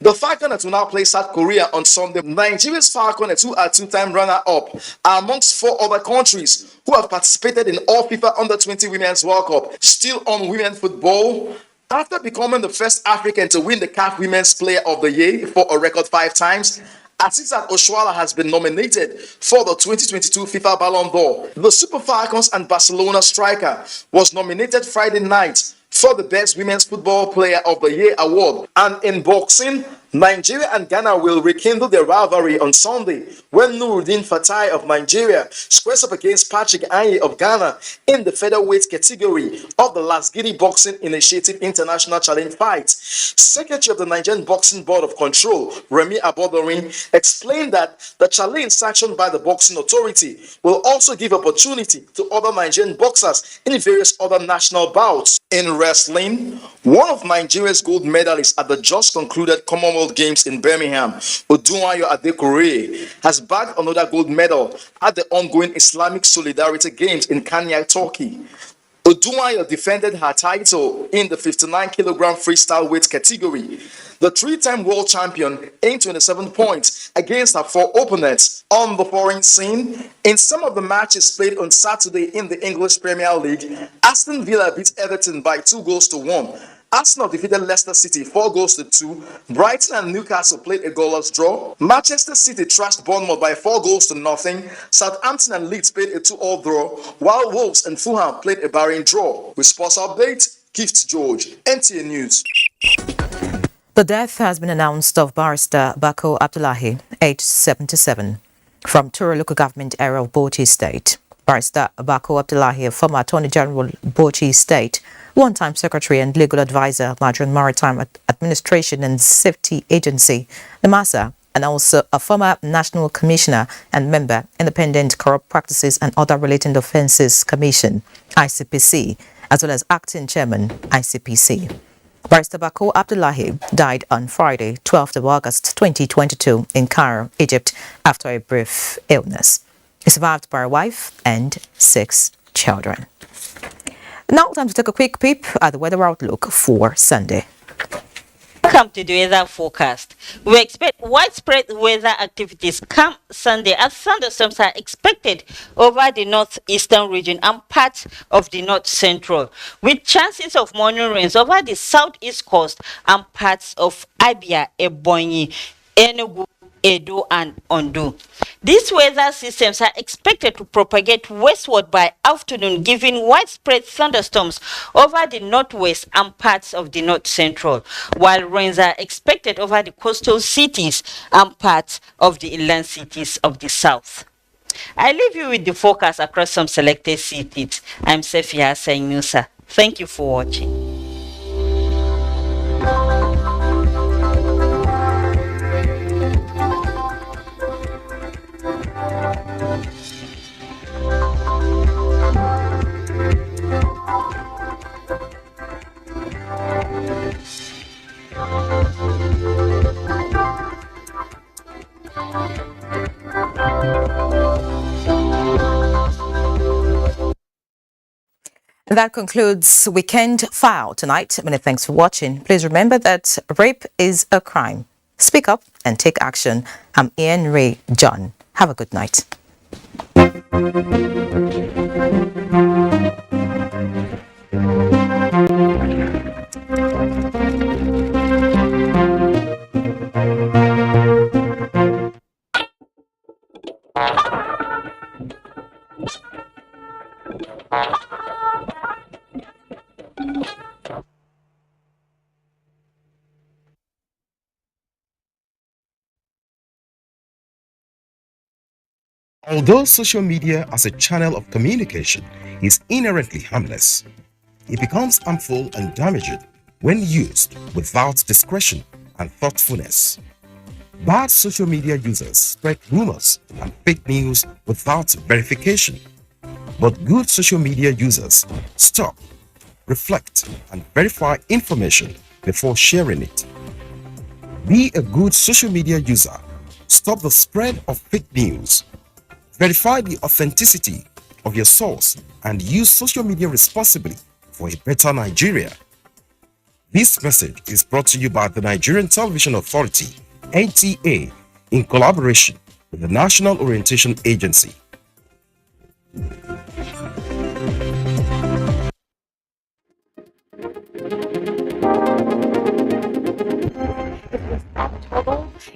The Falconets will now play South Korea on Sunday. Nigeria's Falconets, who are two-time runner-up, are amongst 4 other countries who have participated in all FIFA Under-20 Women's World Cup. Still on women football, after becoming the first African to win the CAF Women's Player of the Year for a record 5 times, Asisat Oshoala has been nominated for the 2022 FIFA Ballon d'Or. The Super Falcons and Barcelona striker was nominated Friday night for the Best Women's Football Player of the Year award. And in boxing, Nigeria and Ghana will rekindle their rivalry on Sunday when Nuruddin Fatai of Nigeria squares up against Patrick Anye of Ghana in the featherweight category of the Lasgidi Boxing Initiative International Challenge fight. Secretary of the Nigerian Boxing Board of Control, Remy Abodorin, explained that the challenge sanctioned by the Boxing Authority will also give opportunity to other Nigerian boxers in various other national bouts. In wrestling, one of Nigeria's gold medalists at the just concluded Commonwealth Games in Birmingham, Odunayo Adekore, has bagged another gold medal at the ongoing Islamic Solidarity Games in Kenya, Turkey. Odunayo defended her title in the 59-kilogram freestyle weight category. The 3-time world champion aimed 27 points against her 4 opponents. On the foreign scene, in some of the matches played on Saturday in the English Premier League, Aston Villa beat Everton by 2-1. Arsenal defeated Leicester City 4-2. Brighton and Newcastle played a goalless draw. Manchester City trashed Bournemouth by 4-0. Southampton and Leeds played a 2-2 draw, while Wolves and Fulham played a barren draw. With Sports Update, Gift George, NTA News. The death has been announced of Barrister Bako Abdullahi, aged 77, from Tura local government area of Bauchi State. Barrister Bako Abdullahi, a former Attorney General Bauchi State, one-time Secretary and Legal Advisor, Nigerian Maritime Administration and Safety Agency, NIMASA, and also a former National Commissioner and member, Independent Corrupt Practices and Other Related Offences Commission, ICPC, as well as Acting Chairman, ICPC. Barrister Bako Abdullahi died on Friday, 12th of August 2022 in Cairo, Egypt, after a brief illness. He survived by a wife and 6 children. Now time to take a quick peep at the weather outlook for Sunday. Welcome to the weather forecast. We expect widespread weather activities come Sunday as thunderstorms are expected over the northeastern region and parts of the north central, with chances of morning rains over the southeast coast and parts of Abia, Ebonyi, Enugu, Edo and Ondo. These weather systems are expected to propagate westward by afternoon, giving widespread thunderstorms over the northwest and parts of the north central, while rains are expected over the coastal cities and parts of the inland cities of the south. I leave you with the forecast across some selected cities. I'm Sefia Saynusa. Thank you for watching. That concludes Weekend File tonight. Many thanks for watching. Please remember that rape is a crime. Speak up and take action. I'm Ian Ray John. Have a good night. Although social media as a channel of communication is inherently harmless, it becomes harmful and damaging when used without discretion and thoughtfulness. Bad social media users spread rumors and fake news without verification. But good social media users stop, reflect, and verify information before sharing it. Be a good social media user. Stop the spread of fake news. Verify the authenticity of your source and use social media responsibly for a better Nigeria. This message is brought to you by the Nigerian Television Authority, NTA, in collaboration with the National Orientation Agency.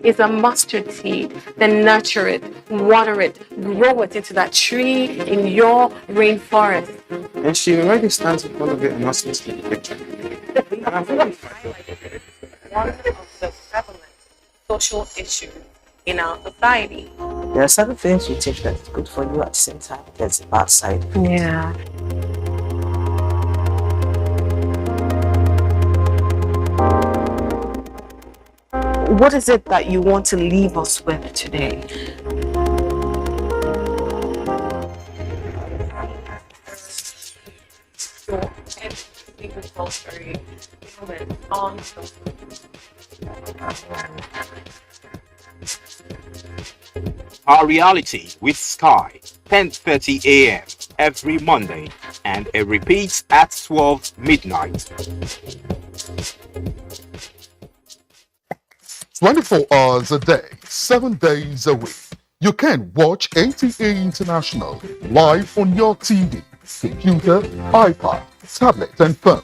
Is a mustard seed, then nurture it, water it, grow it into that tree in your rainforest. And she already stands in front of it and asks me to take a picture. One of the prevalent social issues in our society. There are certain things you take that's good for you, at the same time there's a bad side. Yeah. What is it that you want to leave us with today? Our reality with Sky, 10:30 a.m. every Monday, and it repeats at 12 midnight. 24 hours a day, 7 days a week. You can watch NTA International live on your TV, computer, iPad, tablet and phone.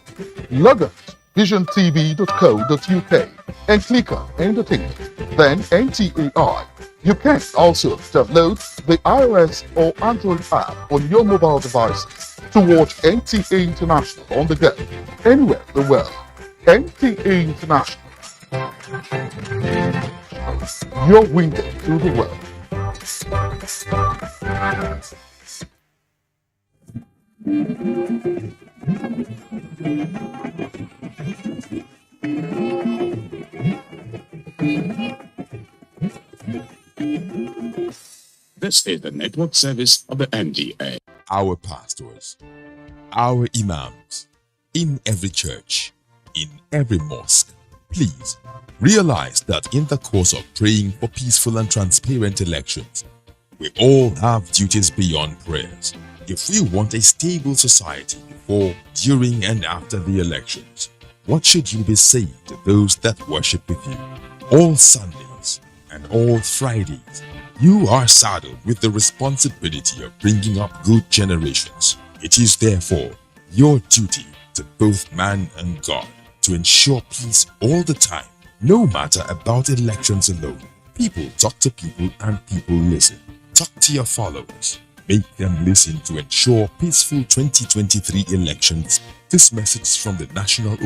Log on to visiontv.co.uk and click on Entertainment, then NTAI. You can also download the iOS or Android app on your mobile devices to watch NTA International on the go, anywhere in the world. NTA International, your window to the world. This is the network service of the NTA. Our pastors, our imams, in every church, in every mosque, please realize that in the course of praying for peaceful and transparent elections, we all have duties beyond prayers. If we want a stable society before, during, and after the elections, what should you be saying to those that worship with you? All Sundays and all Fridays, you are saddled with the responsibility of bringing up good generations. It is therefore your duty to both man and God to ensure peace all the time, no matter about elections alone. People talk to people and people listen. Talk to your followers. Make them listen to ensure peaceful 2023 elections. This message from the National